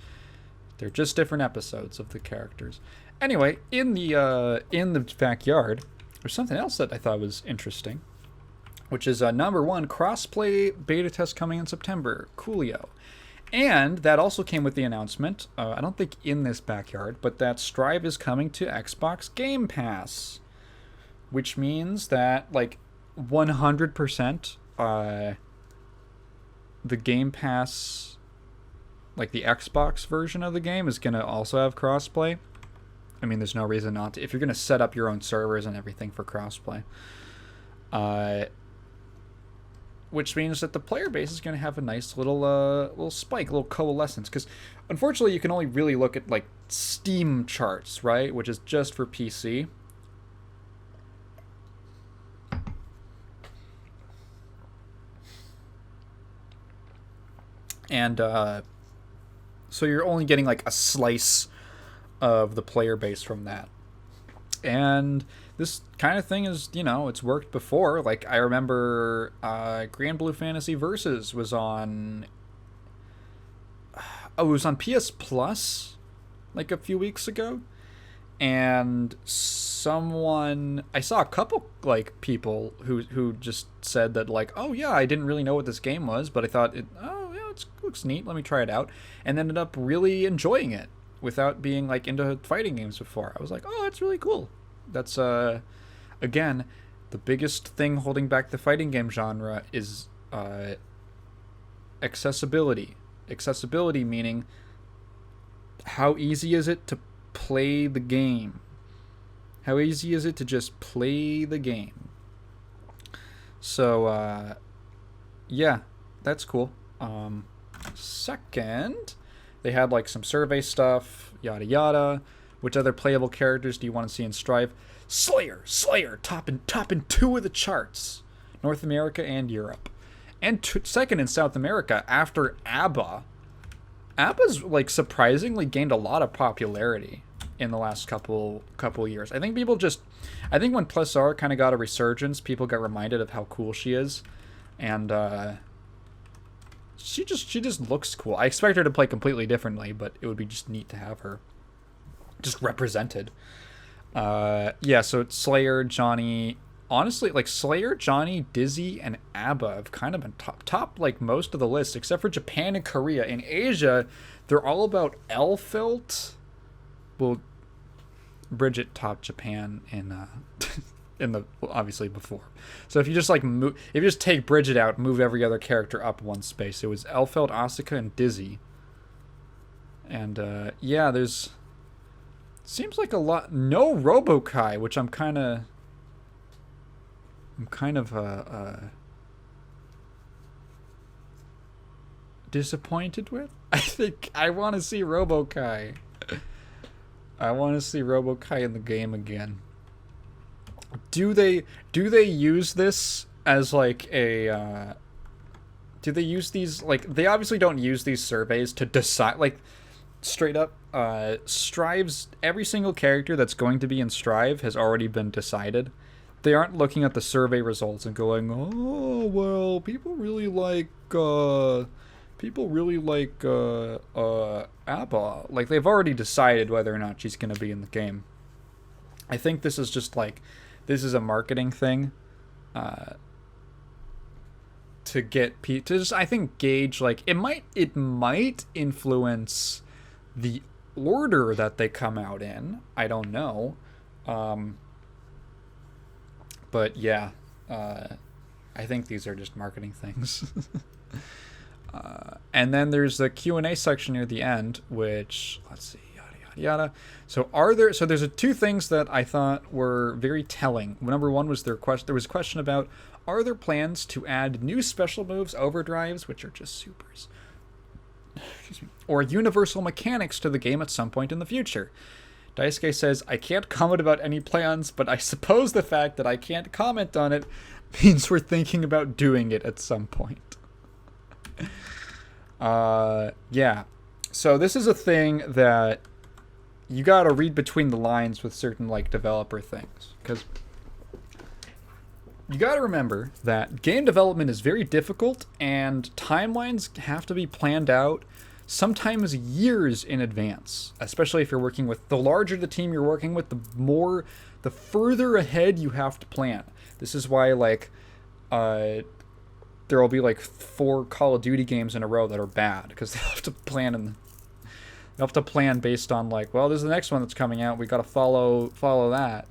They're just different episodes of the characters. Anyway, in the backyard, there's something else that I thought was interesting, which is number 1, crossplay beta test coming in September. Coolio. And that also came with the announcement, I don't think in this backyard, but that Strive is coming to Xbox Game Pass. Which means that, like, 100% the Game Pass, like the Xbox version of the game, is going to also have crossplay. I mean, there's no reason not to. If you're going to set up your own servers and everything for crossplay. Which means that the player base is going to have a nice little spike, a little coalescence. Because, unfortunately, you can only really look at, like, Steam charts, right? Which is just for PC. And, so you're only getting, like, a slice of the player base from that. And this kind of thing is, it's worked before. Like, I remember Grand Blue Fantasy Versus was on... it was on PS Plus, like, a few weeks ago. And I saw a couple, like, people who just said that, like, "Oh, yeah, I didn't really know what this game was, but I thought, it looks neat, let me try it out." And ended up really enjoying it without being, like, into fighting games before. I was like, "Oh, that's really cool." That's, again, the biggest thing holding back the fighting game genre is accessibility. Accessibility meaning, how easy is it to play the game? How easy is it to just play the game? So, yeah, that's cool. Second, they had, like, some survey stuff, yada yada. Which other playable characters do you want to see in Strive? Slayer, topping 2 of the charts, North America and Europe, and second in South America after ABBA. ABBA's, like, surprisingly gained a lot of popularity in the last couple years. I think when Plessar kind of got a resurgence, people got reminded of how cool she is, and she just looks cool. I expect her to play completely differently, but it would be just neat to have her just represented. So it's Slayer, Johnny. Honestly, like, Slayer, Johnny, Dizzy, and ABBA have kind of been top like most of the list, except for Japan and Korea. In Asia, they're all about Elfelt. Well, Bridget topped Japan obviously before. So if you just take Bridget out, move every other character up one space. It was Elfelt, Asuka, and Dizzy. And there's Seems like a lot. No Robokai, which I'm kind of disappointed with. I think I want to see Robokai. I want to see Robokai in the game again. Do they use this as like a do they use these, like, they obviously don't use these surveys to decide, like, straight up, Strive's, every single character that's going to be in Strive has already been decided. They aren't looking at the survey results and going, oh, well, people really like ABBA. Like, they've already decided whether or not she's going to be in the game. I think this is just, like, this is a marketing thing, to get to just, I think, gauge, like, it might influence the order that they come out in. I don't know. But yeah, I think these are just marketing things. And then there's the Q&A section near the end, which, let's see, yada, yada, yada. So there's two things that I thought were very telling. Number one was there was a question about, are there plans to add new special moves, overdrives, which are just supers, excuse me, or universal mechanics to the game at some point in the future? Daisuke says, I can't comment about any plans, but I suppose the fact that I can't comment on it means we're thinking about doing it at some point. Yeah. So this is a thing that you gotta read between the lines with certain, like, developer things. Because you gotta remember that game development is very difficult, and timelines have to be planned out sometimes years in advance, especially if you're working with, the larger the team you're working with, the further ahead you have to plan. This is why, like, there will be like 4 Call of Duty games in a row that are bad, because they have to plan based on, like, well, this is the next one that's coming out, we gotta follow that.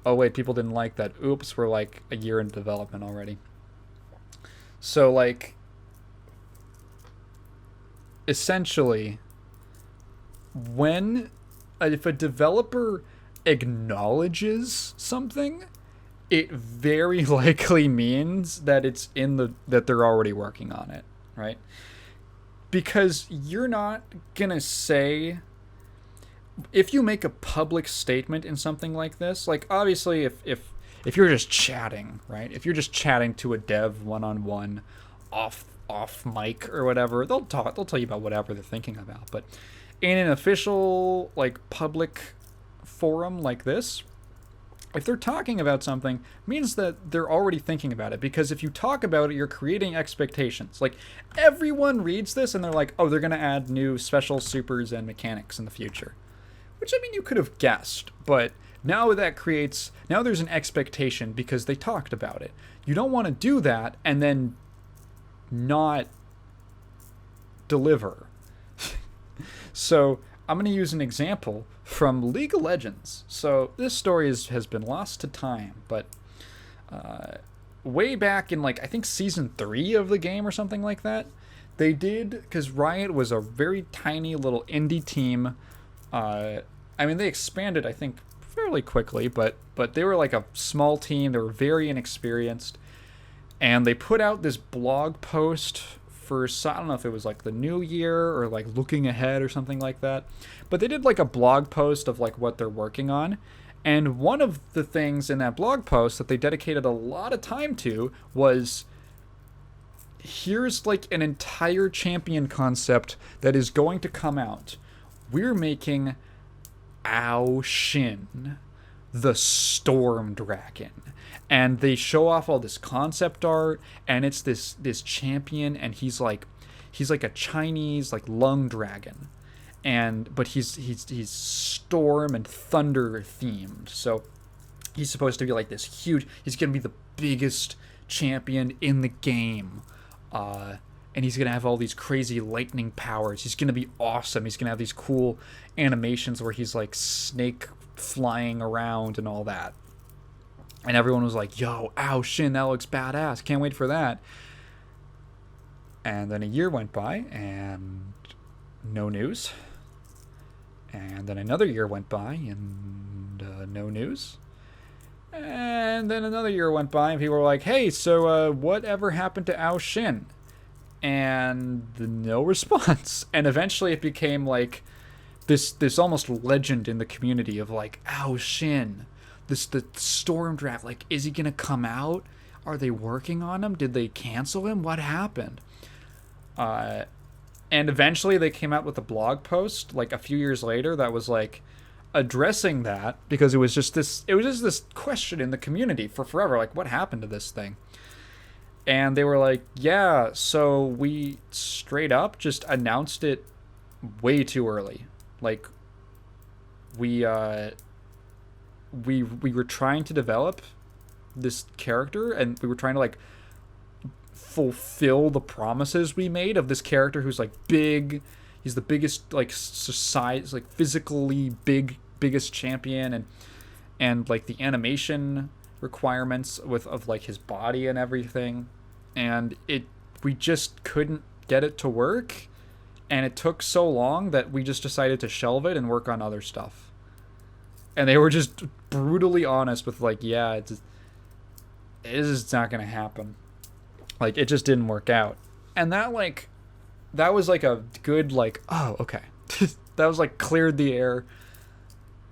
Oh wait, people didn't like that. Oops, we're like a year in development already. So, like, essentially, if a developer acknowledges something, it very likely means that it's that they're already working on it, right? Because you're not gonna say, if you make a public statement in something like this, like, obviously, if you're just chatting, right? If you're just chatting to a dev one-on-one off mic or whatever, they'll tell you about whatever they're thinking about. But in an official, like, public forum like this, if they're talking about something, it means that they're already thinking about it. Because if you talk about it, you're creating expectations. Like, everyone reads this and they're like, oh, they're going to add new special supers and mechanics in the future. Which, I mean, you could have guessed. But now there's an expectation because they talked about it. You don't want to do that and then not deliver. So I'm going to use an example from League of Legends. So this story has been lost to time, but way back in, like, I think season 3 of the game or something like that, they did, because Riot was a very tiny little indie team. I mean, they expanded, I think, fairly quickly, but they were like a small team. They were very inexperienced. And they put out this blog post for, I don't know if it was like the new year or like looking ahead or something like that. But they did like a blog post of like what they're working on. And one of the things in that blog post that they dedicated a lot of time to was, here's like an entire champion concept that is going to come out. We're making Ao Shin, the Storm Dragon. And they show off all this concept art, and it's this champion, and he's like a Chinese, like, lung dragon, but he's storm and thunder themed. So he's supposed to be like this huge. He's gonna be the biggest champion in the game, and he's gonna have all these crazy lightning powers. He's gonna be awesome. He's gonna have these cool animations where he's like snake flying around and all that. And everyone was like, yo, Ao Shin, that looks badass. Can't wait for that. And then a year went by, and no news. And then another year went by, and no news. And then another year went by, and people were like, hey, so whatever happened to Ao Shin? And no response. And eventually it became like this almost legend in the community of like, Ao Shin, the storm draft, like, is he gonna come out? Are they working on him? Did they cancel him? What happened? And eventually they came out with a blog post like a few years later that was like addressing that, because it was just this question in the community for forever, like, what happened to this thing? And they were like, yeah, so we straight up just announced it way too early. Like, we were trying to develop this character, and we were trying to like fulfill the promises we made of this character who's like big. He's the biggest like size, like physically biggest champion, and like the animation requirements of like his body and everything, and we just couldn't get it to work, and it took so long that we just decided to shelve it and work on other stuff. And they were just brutally honest with like, yeah, it is not gonna happen. Like, it just didn't work out. And that was like a good, like, oh, okay. That was like cleared the air.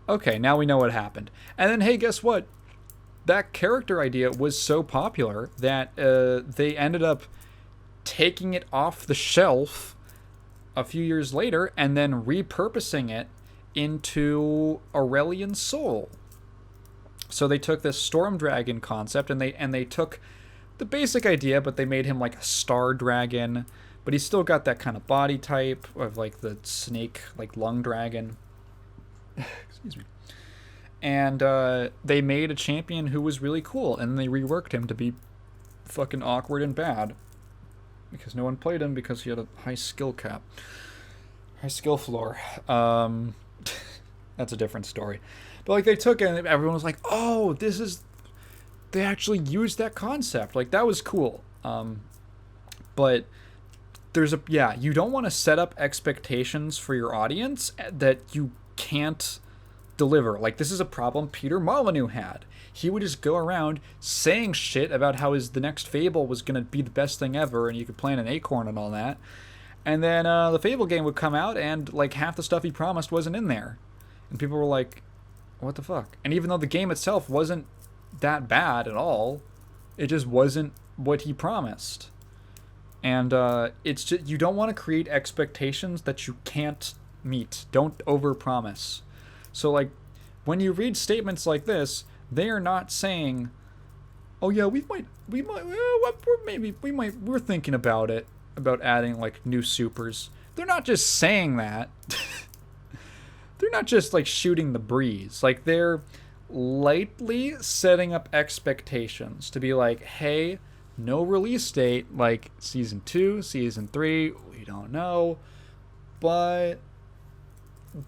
Okay, now we know what happened. And then, hey, guess what? That character idea was so popular that they ended up taking it off the shelf a few years later and then repurposing it into Aurelian Soul. So they took this Storm Dragon concept and they took the basic idea, but they made him like a star dragon, but he's still got that kind of body type of like the snake, like lung dragon. Excuse me. And they made a champion who was really cool, and they reworked him to be fucking awkward and bad because no one played him because he had a high skill floor. That's a different story. But like, they took it and everyone was like, oh, they actually used that concept. Like, that was cool. But you don't want to set up expectations for your audience that you can't deliver. Like, this is a problem Peter Molyneux had. He would just go around saying shit about how the next Fable was going to be the best thing ever and you could plant an acorn and all that. And then the Fable game would come out and like half the stuff he promised wasn't in there. And people were like, what the fuck? And even though the game itself wasn't that bad at all, it just wasn't what he promised. And it's just, you don't want to create expectations that you can't meet. Don't overpromise. So like, when you read statements like this, they are not saying, oh yeah, we're thinking about it, about adding like new supers. They're not just saying that. They're not just like shooting the breeze. Like, they're lightly setting up expectations to be like, hey, no release date, like season 2, season 3, we don't know, but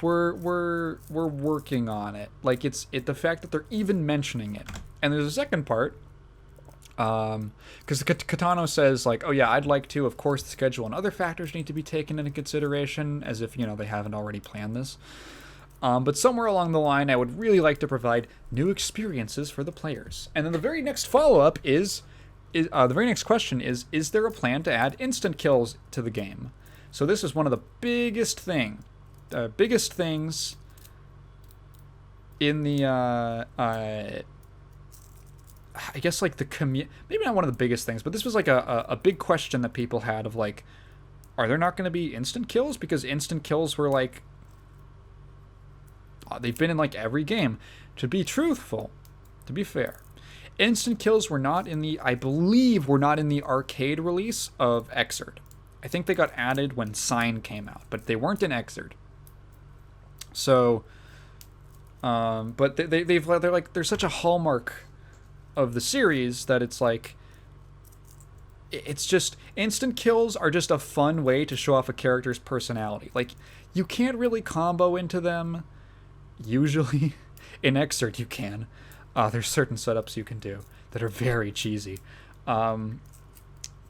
we're working on it. Like, it's the fact that they're even mentioning it. And there's a second part, because Katano says like, oh yeah, I'd like to, of course the schedule and other factors need to be taken into consideration, as if, they haven't already planned this. But somewhere along the line, I would really like to provide new experiences for the players. And then the very next follow-up the very next question is there a plan to add instant kills to the game? So this is one of the biggest things in the, I guess like the maybe not one of the biggest things, but this was like a big question that people had of like, are there not going to be instant kills? Because instant kills were like, they've been in like every game. To be truthful, to be fair, instant kills were not in the, I believe, were not in the arcade release of Xrd. I think they got added when Sign came out, but they weren't in Xrd. So, but they're such a hallmark of the series that it's like, it's just, instant kills are just a fun way to show off a character's personality. Like, you can't really combo into them. Usually, in Xrd you can. There's certain setups you can do that are very cheesy. But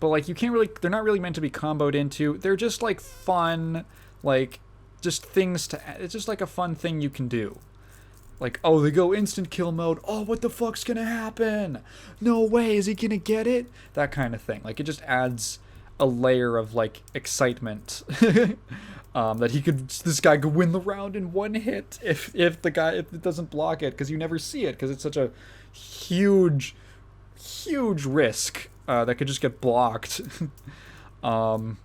like, you can't really, they're not really meant to be comboed into. They're just like fun, like just things to add. It's just like a fun thing you can do. Like, oh, they go instant kill mode. Oh, what the fuck's gonna happen? No way, is he gonna get it? That kind of thing. Like, it just adds a layer of, like, excitement. That this guy could win the round in one hit if it doesn't block it, because you never see it, because it's such a huge risk that could just get blocked. And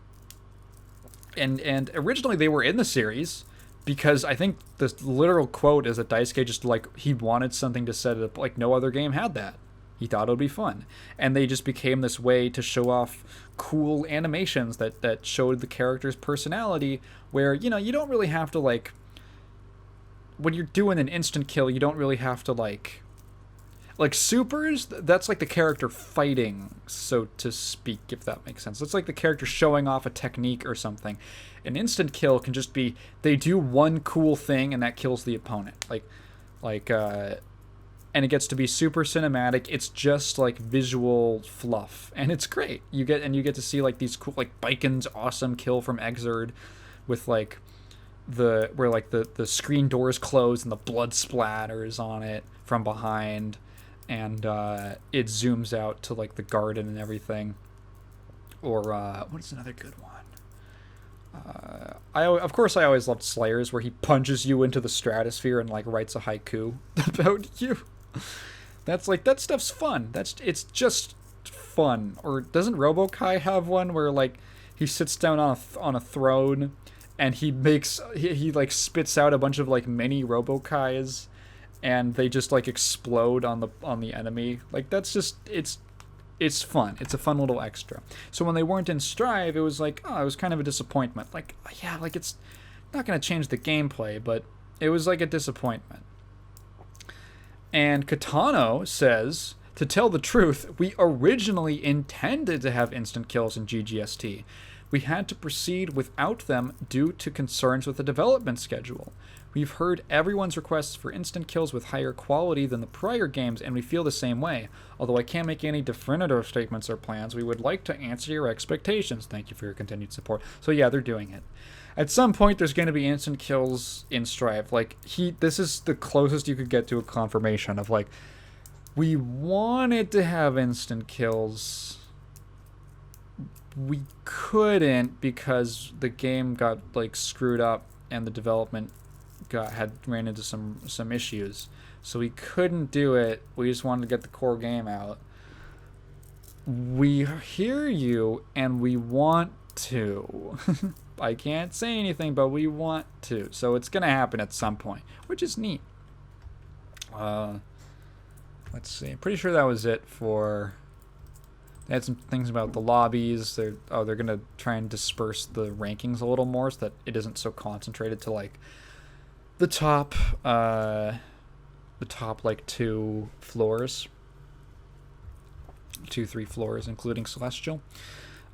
originally they were in the series because I think the literal quote is that Daisuke just, like, he wanted something to set it up like no other game had that. He thought it would be fun. And they just became this way to show off cool animations that showed the character's personality, where, you know, you don't really have to, like, when you're doing an instant kill, you don't really have to, like supers, that's like the character fighting, so to speak, if that makes sense. It's like the character showing off a technique or something. An instant kill can just be, they do one cool thing and that kills the opponent. And it gets to be super cinematic. It's just like visual fluff, and it's great. You get to see like these cool, like Biken's awesome kill from Exerd, with like where like the screen doors close and the blood splatters on it from behind, and it zooms out to like the garden and everything. Or what is another good one? I always loved Slayers, where he punches you into the stratosphere and like writes a haiku about you. That's like, that stuff's fun. It's just fun. Or doesn't RoboKai have one where like he sits down on a throne and he like spits out a bunch of like mini RoboKais and they just like explode on the enemy. Like, that's just, it's fun. It's a fun little extra. So when they weren't in Strive, it was like, oh, it was kind of a disappointment. Like, yeah, like it's not going to change the gameplay, but it was like a disappointment. And Katano says, to tell the truth, we originally intended to have instant kills in GGST. We had to proceed without them due to concerns with the development schedule. We've heard everyone's requests for instant kills with higher quality than the prior games, and we feel the same way. Although I can't make any definitive statements or plans, we would like to answer your expectations. Thank you for your continued support. So yeah, they're doing it. At some point, there's going to be instant kills in Strive. Like, this is the closest you could get to a confirmation of, like, we wanted to have instant kills. We couldn't because the game got, like, screwed up and the development ran into some issues. So we couldn't do it. We just wanted to get the core game out. We hear you and we want to. I can't say anything, but we want to. So it's going to happen at some point, which is neat. Let's see. I'm pretty sure that was it for... They had some things about the lobbies. They're going to try and disperse the rankings a little more so that it isn't so concentrated to, like, the top like 2 floors. 2-3 floors, including Celestial.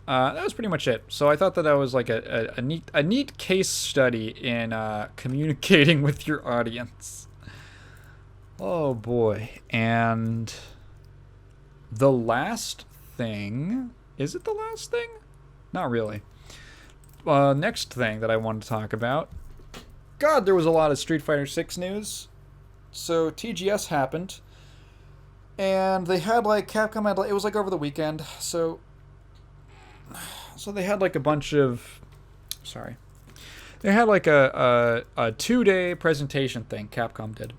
That was pretty much it. So I thought that was like a neat case study in communicating with your audience. Oh boy. And the last thing, is it the last thing? Not really. Next thing that I wanted to talk about. God, there was a lot of Street Fighter 6 news. So TGS happened, and they had like Capcom had, it was like over the weekend. So they had like a bunch of, they had like a 2-day presentation thing Capcom did.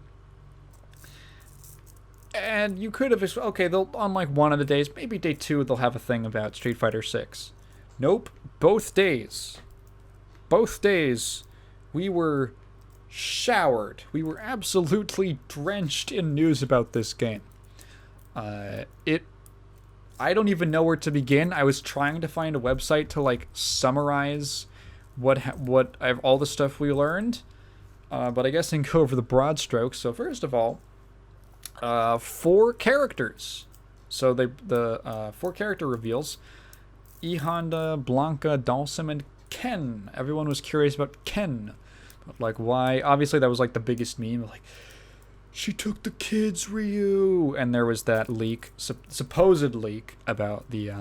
And you could have, okay, they'll, on like one of the days, maybe day 2, they'll have a thing about Street Fighter 6. Nope. Both days, we were showered. We were absolutely drenched in news about this game. I don't even know where to begin. I was trying to find a website to like summarize all the stuff we learned, but I guess I can go over the broad strokes. So first of all, 4 characters. So the 4 character reveals: E Honda, Blanca, Dalsum, and Ken. Everyone was curious about Ken, but like, why? Obviously, that was like the biggest meme. Like, she took the kids, Ryu. And there was that leak, supposed leak, about the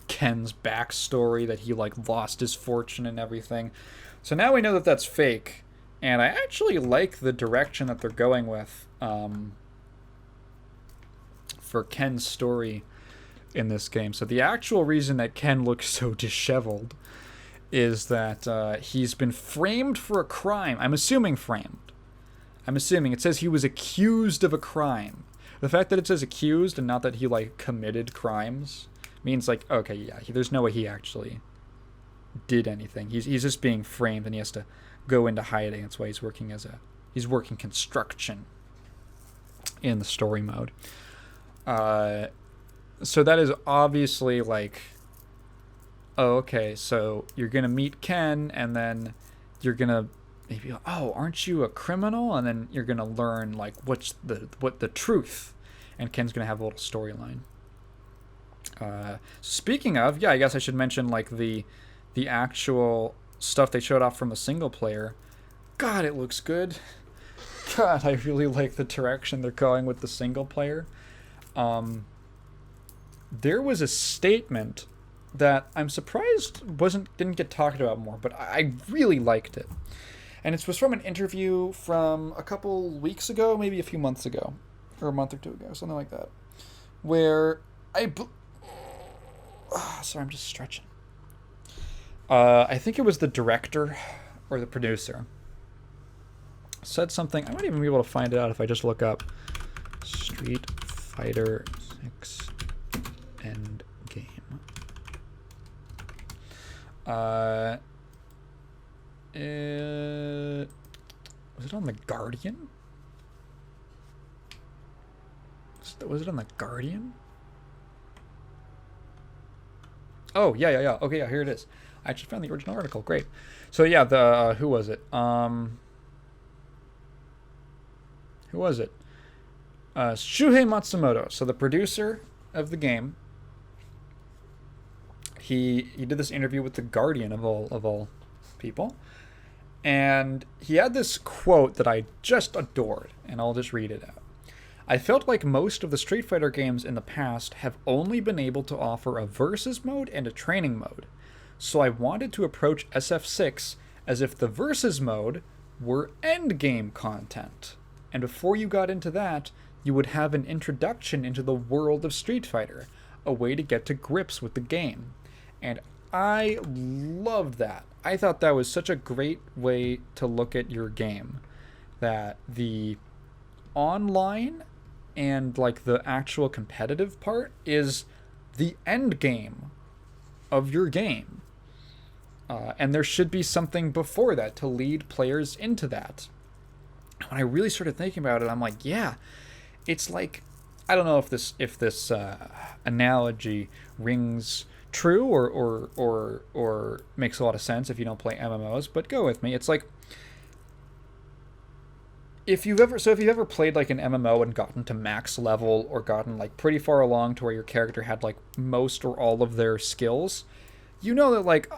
Ken's backstory, that he like lost his fortune and everything. So now we know that that's fake, and I actually like the direction that they're going with for Ken's story in this game. So the actual reason that Ken looks so disheveled is that he's been framed for a crime. I'm assuming framed. I'm assuming. It says he was accused of a crime. The fact that it says accused and not that he, like, committed crimes means, like, okay, yeah, there's no way he actually did anything. He's just being framed, and he has to go into hiding. That's why he's working construction in the story mode. So that is obviously, like, oh, okay, so you're gonna meet Ken, and then you're gonna maybe, oh, aren't you a criminal? And then you're gonna learn, like, what the truth, and Ken's gonna have a little storyline. Speaking of, yeah, I guess I should mention, like, the actual stuff they showed off from the single player. God, it looks good. God, I really like the direction they're going with the single player. There was a statement that I'm surprised didn't get talked about more, but I really liked it. And it was from an interview from a couple weeks ago, maybe a few months ago, or a month or two ago, something like that, where sorry, I'm just stretching. I think it was the director or the producer said something. I might even be able to find it out if I just look up Street Fighter 6 End Game. Was it on The Guardian? Was it on The Guardian? Oh, yeah. Okay, yeah, here it is. I actually found the original article. Great. So, yeah, who was it? Who was it? Shuhei Matsumoto. So, the producer of the game, he did this interview with The Guardian of all people. And he had this quote that I just adored, and I'll just read it out. I felt like most of the Street Fighter games in the past have only been able to offer a versus mode and a training mode. So I wanted to approach SF6 as if the versus mode were endgame content. And before you got into that, you would have an introduction into the world of Street Fighter, a way to get to grips with the game. And I loved that. I thought that was such a great way to look at your game. That the online and, like, the actual competitive part is the end game of your game. And there should be something before that to lead players into that. When I really started thinking about it, I'm like, yeah, it's like, I don't know if this analogy rings true or makes a lot of sense if you don't play MMOs, but go with me. It's like, if you've ever played, like, an MMO and gotten to max level, or gotten, like, pretty far along to where your character had, like, most or all of their skills, you know that, like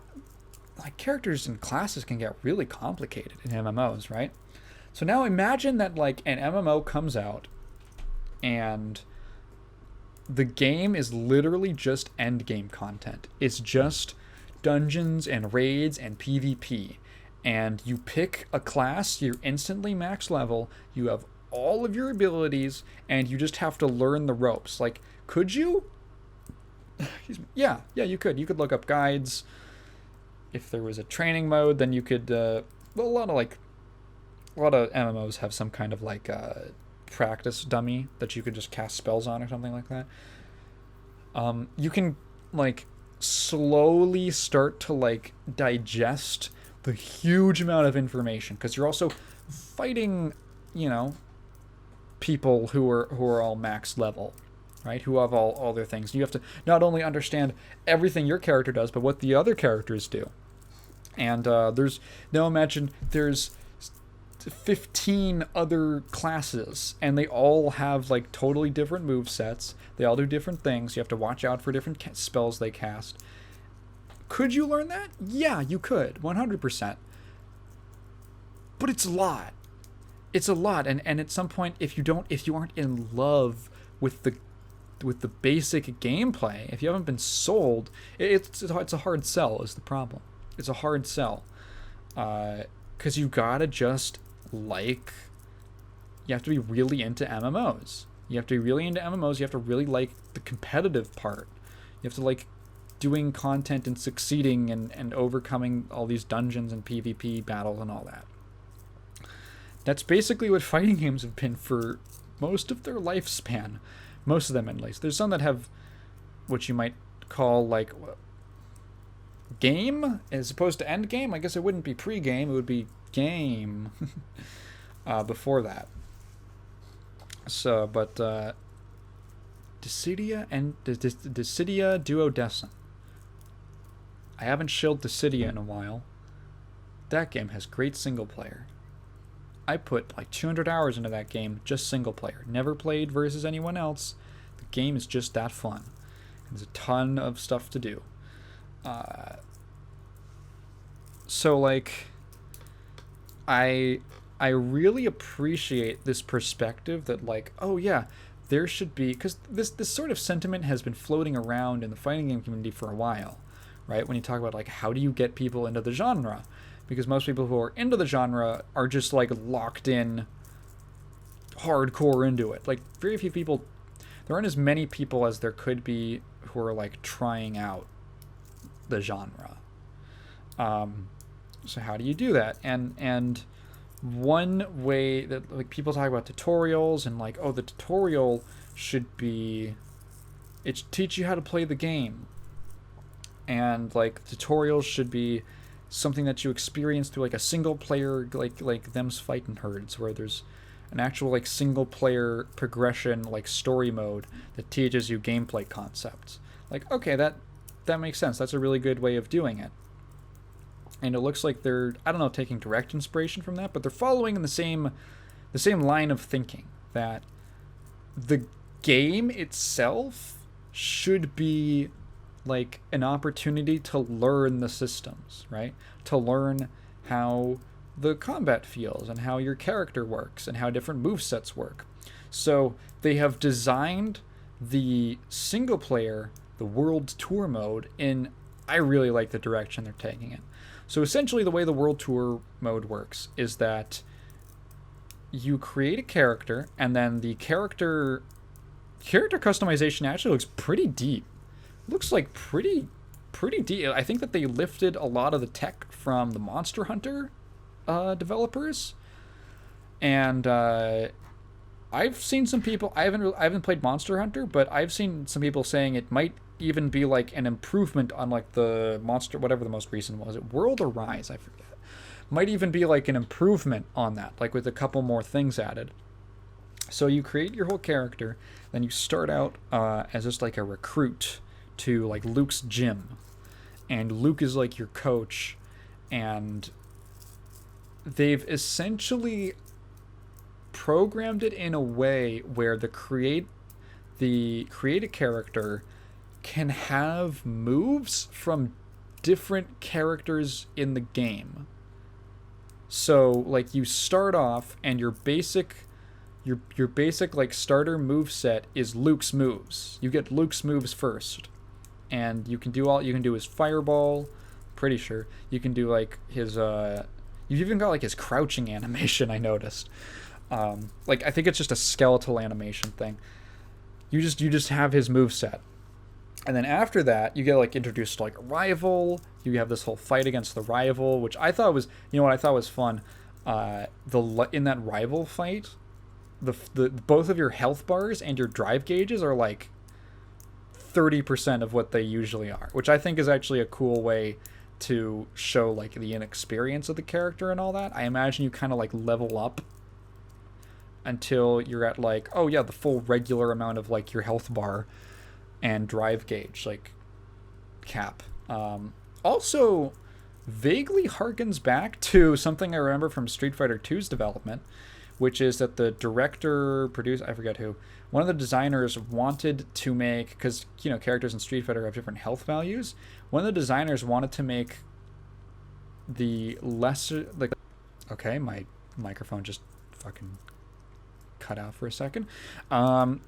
characters and classes can get really complicated in MMOs, right? So now imagine that, like, an MMO comes out and the game is literally just endgame content. It's just dungeons and raids and PvP. And you pick a class, you're instantly max level, you have all of your abilities, and you just have to learn the ropes. Like, could you? Yeah, you could. You could look up guides. If there was a training mode, then you could, a lot of MMOs have some kind of, like, practice dummy that you could just cast spells on or something like that. You can, like, slowly start to, like, digest the huge amount of information, because you're also fighting, people who are all max level, right? Who have all their things. You have to not only understand everything your character does, but what the other characters do. And there's 15 other classes, and they all have, like, totally different move sets. They all do different things. You have to watch out for different spells they cast. Could you learn that? Yeah, you could, 100%. But it's a lot. It's a lot, and at some point, if you aren't in love with the basic gameplay, if you haven't been sold, it's a hard sell is the problem. It's a hard sell. Because you gotta just like, you have to be really into MMOs. You have to be really into MMOs. You have to really like the competitive part. You have to like doing content and succeeding and overcoming all these dungeons and PvP battles and all that. That's basically what fighting games have been for most of their lifespan. Most of them, at least. There's some that have what you might call like game as opposed to end game. I guess it wouldn't be pre-game. It would be game before that. So, but Dissidia and Dissidia Duodecim. I haven't shilled Dissidia in a while. That game has great single player. I put like 200 hours into that game, just single player. Never played versus anyone else. The game is just that fun. There's a ton of stuff to do. So like, I really appreciate this perspective that like, oh yeah, there should be, because this sort of sentiment has been floating around in the fighting game community for a while, right? When you talk about like, how do you get people into the genre? Because most people who are into the genre are just like locked in hardcore into it. Like very few people, there aren't as many people as there could be who are like trying out the genre. So how do you do that? And one way that like people talk about tutorials and like, oh, the tutorial should be, it should teach you how to play the game. And like tutorials should be something that you experience through like a single player, like them's fighting herds, where there's an actual like single player progression, like story mode that teaches you gameplay concepts. Like, okay, that makes sense. That's a really good way of doing it. And it looks like they're, I don't know, taking direct inspiration from that, but they're following in the same line of thinking, that the game itself should be like an opportunity to learn the systems, right? To learn how the combat feels and how your character works and how different movesets work. So they have designed the single player, the World Tour mode, in, I really like the direction they're taking it. So essentially the way the World Tour mode works is that you create a character, and then the character customization actually looks pretty deep. Looks like pretty deep. I think that they lifted a lot of the tech from the Monster Hunter developers, and I've seen some people. I haven't played Monster Hunter, but I've seen some people saying it might even be like an improvement on like the Monster, whatever the most recent was. It World or Rise, I forget. Might even be like an improvement on that, like with a couple more things added. So you create your whole character, then you start out as just like a recruit to like Luke's gym, and Luke is like your coach, and they've essentially programmed it in a way where the create a character can have moves from different characters in the game. So like you start off and your basic like starter move set is Luke's moves. You get Luke's moves first. And you can do his fireball, pretty sure. You can do like his you've even got like his crouching animation, I noticed. Like I think it's just a skeletal animation thing. You just have his move set. And then after that, you get like introduced to like a rival. You have this whole fight against the rival, which I thought was, you know what I thought was fun. In that rival fight, the both of your health bars and your drive gauges are like 30% of what they usually are, which I think is actually a cool way to show like the inexperience of the character and all that. I imagine you kind of like level up until you're at like, oh yeah, the full regular amount of like your health bar and drive gauge like cap. Also vaguely harkens back to something I remember from Street Fighter 2's development, which is that the I forget who, one of the designers wanted to make, because you know characters in Street Fighter have different health values, one of the designers wanted to make the lesser, like, okay, my microphone just fucking cut out for a second. One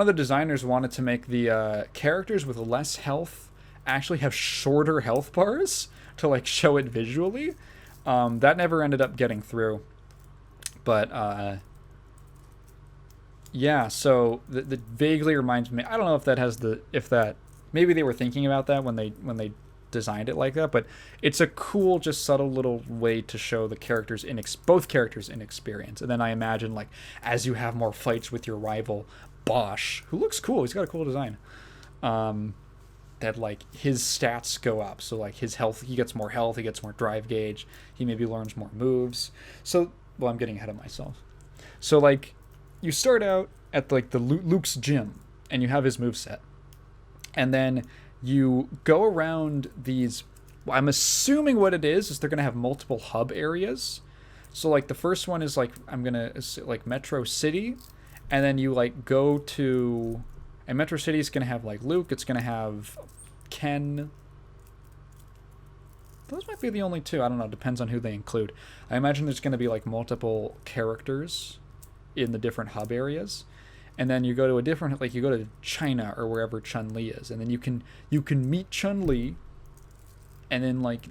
of the designers wanted to make the characters with less health actually have shorter health bars to like show it visually. That never ended up getting through, but yeah. So that vaguely reminds me. I don't know if that has the if that maybe they were thinking about that when they designed it like that, but it's a cool, just subtle little way to show the characters both characters inexperience. And then I imagine like as you have more fights with your rival Bosch, who looks cool, he's got a cool design. That like his stats go up, so like his health, he gets more health, he gets more drive gauge, he maybe learns more moves. So well, I'm getting ahead of myself. So like you start out at like the Luke's gym and you have his move set, and then you go around these. Well, I'm assuming what it is they're gonna have multiple hub areas. So like the first one is like I'm gonna like Metro City, and then you like go to, and Metro City is gonna have like Luke. It's gonna have Ken. Those might be the only two. I don't know. Depends on who they include. I imagine there's gonna be like multiple characters in the different hub areas. And then you go to a different, like you go to China or wherever Chun-Li is, and then you can meet Chun-Li, and then like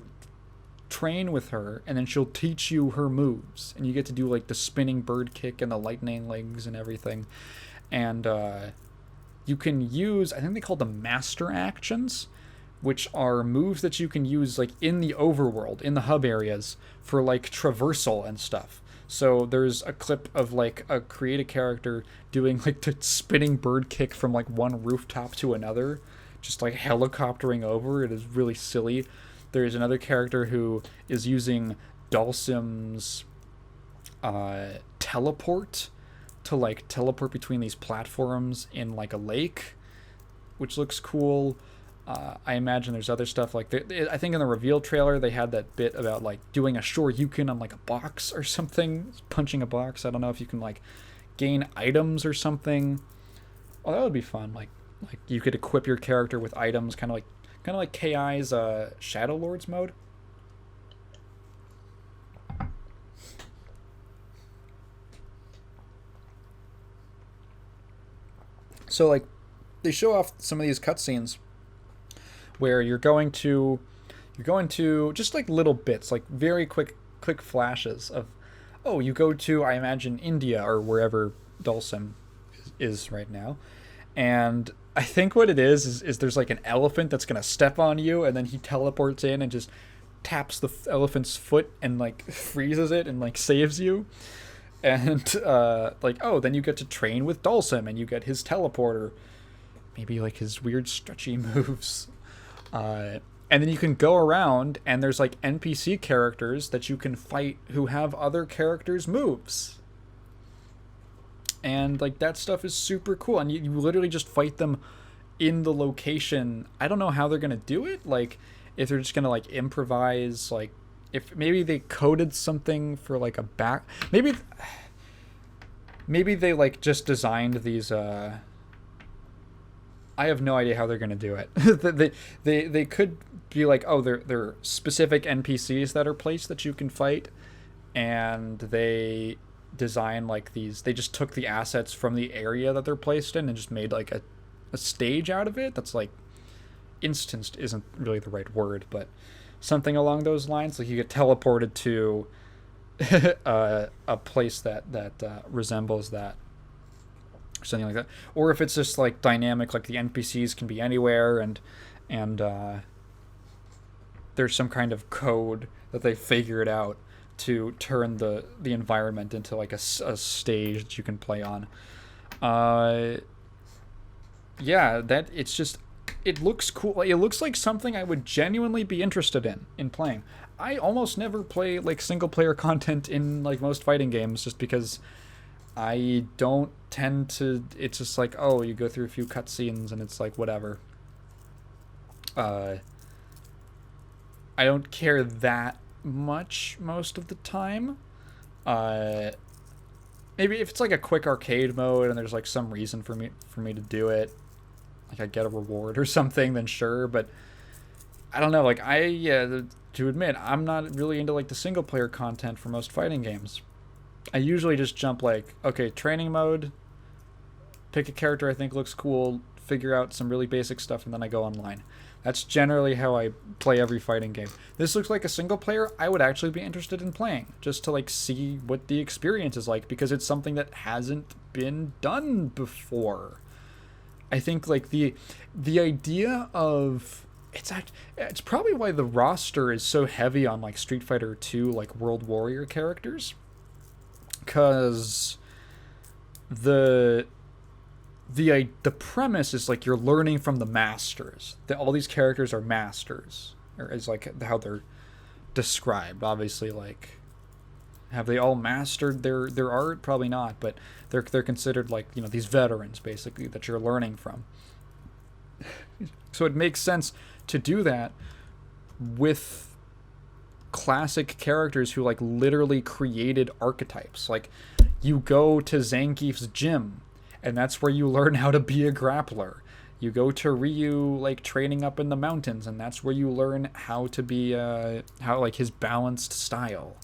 train with her, and then she'll teach you her moves, and you get to do like the spinning bird kick and the lightning legs and everything. And you can use, I think they call them master actions, which are moves that you can use like in the overworld, in the hub areas, for like traversal and stuff. So there's a clip of like a create a character doing like the spinning bird kick from like one rooftop to another, just like helicoptering over. It is really silly. There's another character who is using Dalsim's teleport to like teleport between these platforms in like a lake, which looks cool. I imagine there's other stuff like I think in the reveal trailer they had that bit about like doing a Shoryuken on like a box or something, punching a box. I don't know if you can like gain items or something. Oh, that would be fun. Like you could equip your character with items, kind of like KI's Shadow Lords mode. So like they show off some of these cutscenes where you're going to just like little bits, like very quick flashes of, oh, you go to, I imagine, India or wherever Dalsim is right now, and I think what it is there's like an elephant that's gonna step on you, and then he teleports in and just taps the elephant's foot and like freezes it and like saves you. And like, oh, then you get to train with Dalsim and you get his teleporter, maybe like his weird stretchy moves. And then you can go around and there's like NPC characters that you can fight who have other characters' moves. And like that stuff is super cool. And you literally just fight them in the location. I don't know how they're going to do it. Like if they're just going to like improvise, like if maybe they coded something for like a back, maybe they like just designed these, I have no idea how they're gonna do it. they could be like, oh, they're specific NPCs that are placed that you can fight, and they design like these. They just took the assets from the area that they're placed in and just made like a stage out of it. That's like instanced isn't really the right word, but something along those lines. Like you get teleported to a place that resembles that. Something like that, or if it's just like dynamic, like the NPCs can be anywhere, and there's some kind of code that they figured out to turn the environment into like a stage that you can play on. Yeah, that it's just, it looks cool. It looks like something I would genuinely be interested in playing. I almost never play like single player content in like most fighting games, just because I don't tend to. It's just like, oh, you go through a few cutscenes and it's like whatever. I don't care that much most of the time. Maybe if it's like a quick arcade mode and there's like some reason for me to do it, like I get a reward or something, then sure. But I don't know. Like to admit, I'm not really into like the single player content for most fighting games. I usually just jump like, okay, training mode, pick a character I think looks cool, figure out some really basic stuff, and then I go online. That's generally how I play every fighting game. This looks like a single player I would actually be interested in playing, just to like see what the experience is like, because it's something that hasn't been done before. I think like the idea of it's probably why the roster is so heavy on like Street Fighter 2 like World Warrior characters, cuz the premise is like you're learning from the masters. That all these characters are masters, or is like how they're described. Obviously, like have they all mastered their art? Probably not, but they're considered like, you know, these veterans basically that you're learning from. So it makes sense to do that with classic characters who like literally created archetypes. Like you go to Zangief's gym, and that's where you learn how to be a grappler. You go to Ryu, like training up in the mountains, and that's where you learn how to be how like his balanced style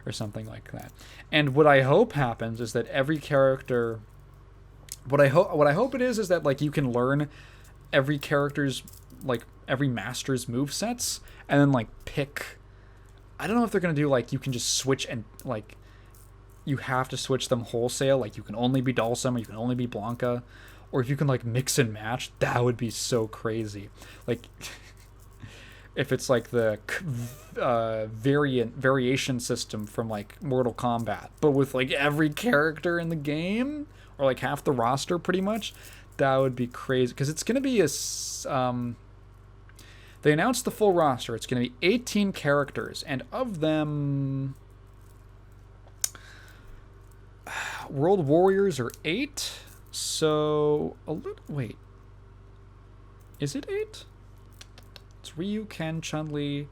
or something like that. And what I hope happens is that every character, what I hope it is that like you can learn every character's, like every master's movesets, and then like pick, I don't know if they're gonna do like you can just switch and like you have to switch them wholesale, like you can only be Dalsum or you can only be Blanca, or if you can like mix and match. That would be so crazy. Like if it's like the variation system from like Mortal Kombat, but with like every character in the game, or like half the roster pretty much. That would be crazy, because it's going to be they announced the full roster. It's going to be 18 characters, and of them, World Warriors are 8. So wait, is it 8? It's Ryu, Ken, Chun-Li,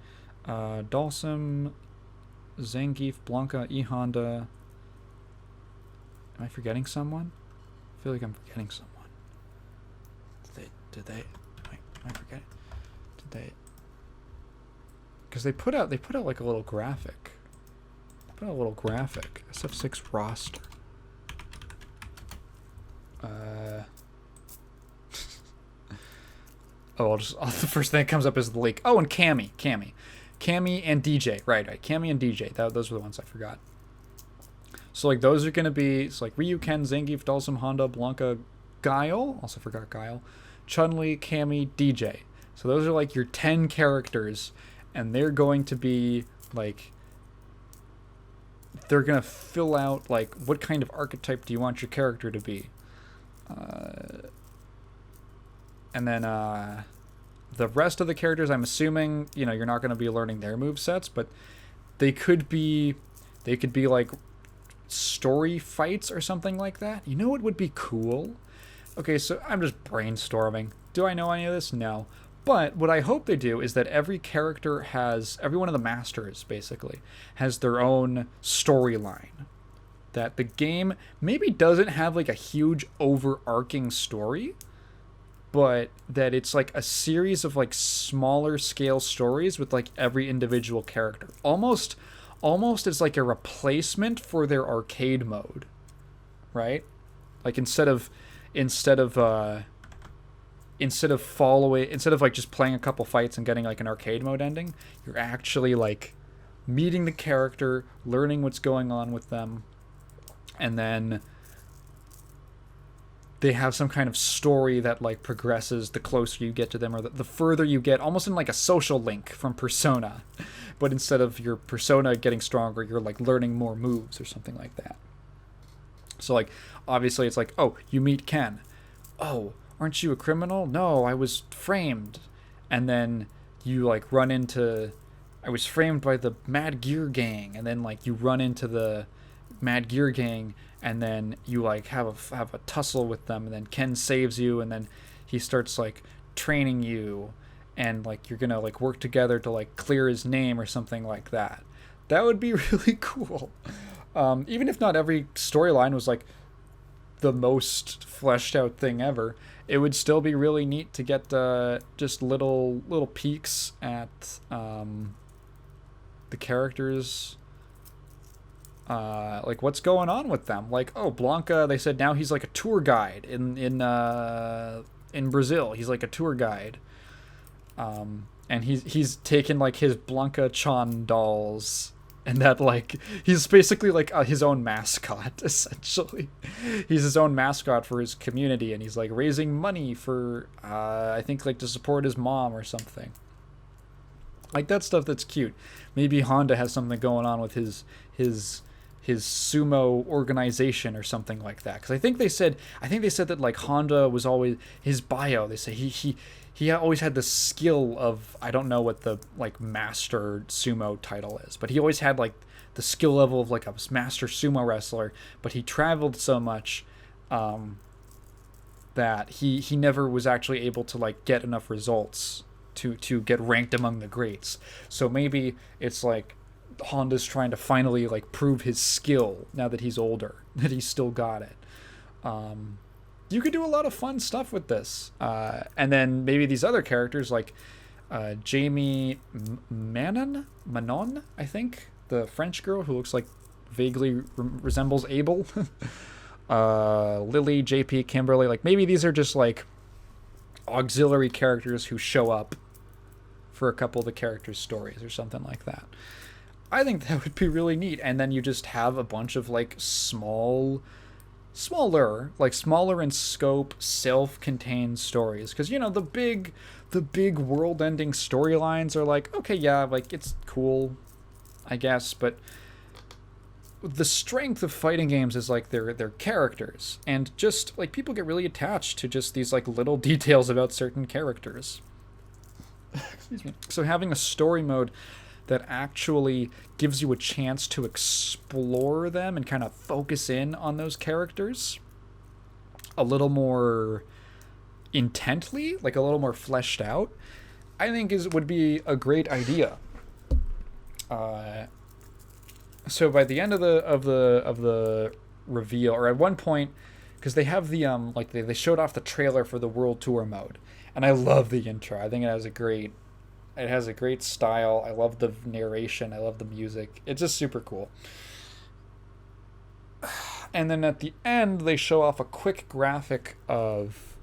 Dalsum, Zangief, Blanca, E Honda. Am I forgetting someone? I feel like I'm forgetting someone. Did they? Wait, am I forgetting? Did they? Because they put out like a little graphic. They put out a little graphic. SF6 roster. The first thing that comes up is the leak. Oh, and Cammy and DJ. Right. Cammy and DJ. Those were the ones I forgot. So like those are gonna be, it's like Ryu, Ken, Zangief, Dalsum, Honda, Blanca, Guile. Also forgot Guile. Chun-Li, Cammy, DJ. So those are like your 10 characters, and they're going to be like, they're gonna fill out like what kind of archetype do you want your character to be, and then the rest of the characters, I'm assuming, you know, you're not going to be learning their movesets, but they could be like story fights or something like that. You know what would be cool? Okay, so I'm just brainstorming. Do I know any of this? No. But what I hope they do is that every character has, every one of the masters basically has their own storyline. That the game maybe doesn't have like a huge overarching story, but that it's like a series of like smaller scale stories with like every individual character. Almost as like a replacement for their arcade mode, right? Like instead of like just playing a couple fights and getting like an arcade mode ending, you're actually like meeting the character, learning what's going on with them, and then they have some kind of story that like progresses the closer you get to them, or the further you get, almost in like a social link from Persona. But instead of your persona getting stronger, you're like learning more moves or something like that. So like obviously it's like, oh, you meet Ken. Oh, aren't you a criminal? No, I was framed. And then you like run into, I was framed by the Mad Gear Gang, and then like you run into the Mad Gear Gang, and then you like have a tussle with them, and then Ken saves you, and then he starts like training you, and like you're gonna like work together to like clear his name or something like that. That would be really cool. Even if not every storyline was like the most fleshed out thing ever, it would still be really neat to get just little peeks at the characters, like what's going on with them. Like, oh, Blanca, they said now he's like a tour guide in in Brazil. He's like a tour guide. And he's taken like his Blanca Chan dolls, and that like he's basically like his own mascot essentially. He's his own mascot for his community, and he's like raising money for I think like to support his mom or something. Like that stuff that's cute. Maybe Honda has something going on with his sumo organization or something like that. Because I think they said that like Honda was always his bio. They say he always had the skill of, I don't know what the like master sumo title is, but he always had like the skill level of like a master sumo wrestler. But he traveled so much that he never was actually able to like get enough results to get ranked among the greats. So maybe it's like Honda's trying to finally like prove his skill now that he's older, that he's still got it. You could do a lot of fun stuff with this, and then maybe these other characters like Jamie Manon, I think, the French girl who looks like vaguely resembles Abel. Lily, JP, Kimberly, like maybe these are just like auxiliary characters who show up for a couple of the characters' stories or something like that. I think that would be really neat. And then you just have a bunch of like smaller in scope, self-contained stories. Because, you know, the big world-ending storylines are like, okay, yeah, like it's cool, I guess, but the strength of fighting games is like their characters, and just like people get really attached to just these like little details about certain characters. Excuse me. So having a story mode that actually gives you a chance to explore them and kind of focus in on those characters a little more intently, like a little more fleshed out, I think would be a great idea. So by the end of the reveal, or at one point, because they have the like they showed off the trailer for the World Tour mode, and I love the intro. I think it has a great style. I love the narration. I love the music. It's just super cool. And then at the end, they show off a quick graphic of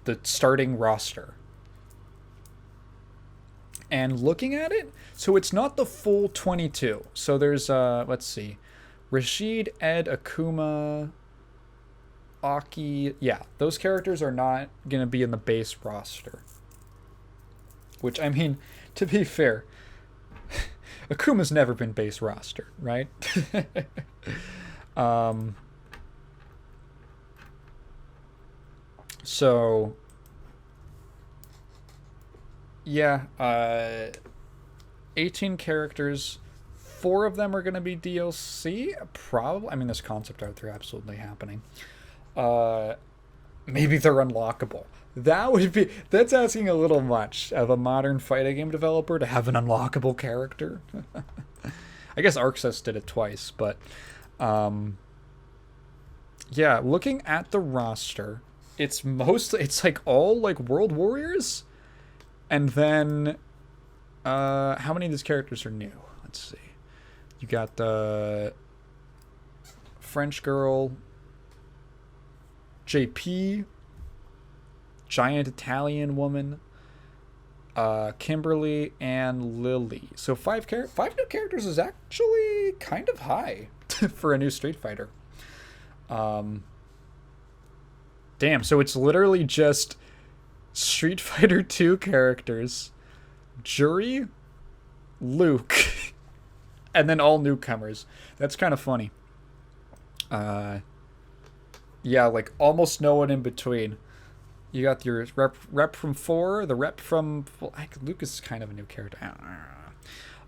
the starting roster. And looking at it, so it's not the full 22. So there's, let's see, Rashid, Ed, Akuma, Aki. Yeah, those characters are not going to be in the base roster. Which, I mean, to be fair, Akuma's never been base roster, right? So, yeah, 18 characters. 4 of them are going to be DLC, probably. I mean, there's concept art, they're absolutely happening. Maybe they're unlockable. That's asking a little much of a modern fighting game developer to have an unlockable character. I guess Arxis did it twice, but yeah, looking at the roster, it's like all like World Warriors, and then how many of these characters are new? Let's see. You got the French girl, JP, giant Italian woman, Kimberly, and Lily. So 5 new characters is actually kind of high for a new Street Fighter. Damn, so it's literally just Street Fighter 2 characters, Juri, Luke, and then all newcomers. That's kind of funny. Yeah, like almost no one in between. You got your rep from 4, the rep from... Well, Luke is kind of a new character.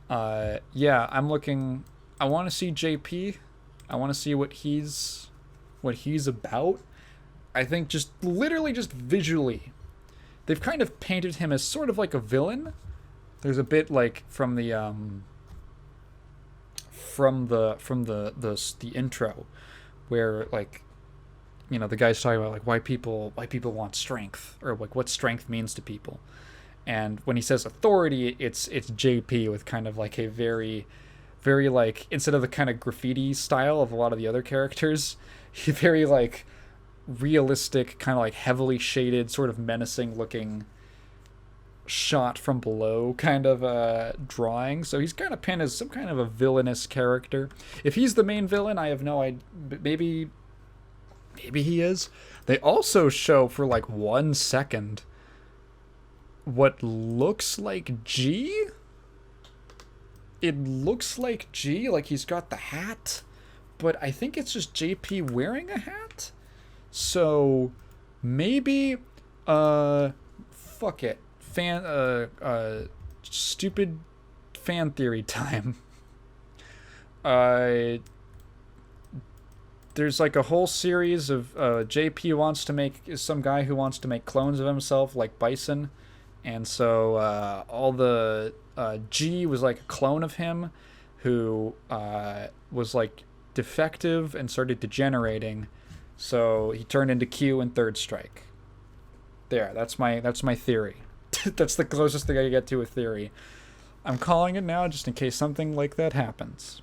Yeah, I'm looking... I want to see JP. I want to see what he's about. I think just visually, they've kind of painted him as sort of like a villain. There's a bit like from the intro, where like, you know, the guy's talking about like why people want strength, or like what strength means to people. And when he says authority, it's JP with kind of like a very, very like, instead of the kind of graffiti style of a lot of the other characters, he very like realistic, kind of like heavily shaded, sort of menacing looking shot from below kind of drawing. So he's kind of pinned as some kind of a villainous character. If he's the main villain, I have no idea. Maybe he is. They also show for like 1 second what looks like G. It looks like G, like he's got the hat, but I think it's just JP wearing a hat. So maybe fuck it. Stupid fan theory time. There's like a whole series of JP wants to make some guy who wants to make clones of himself like Bison, and so all the G was like a clone of him who was like defective and started degenerating, so he turned into Q in Third Strike. That's my theory. That's the closest thing I get to a theory. I'm calling it now just in case something like that happens.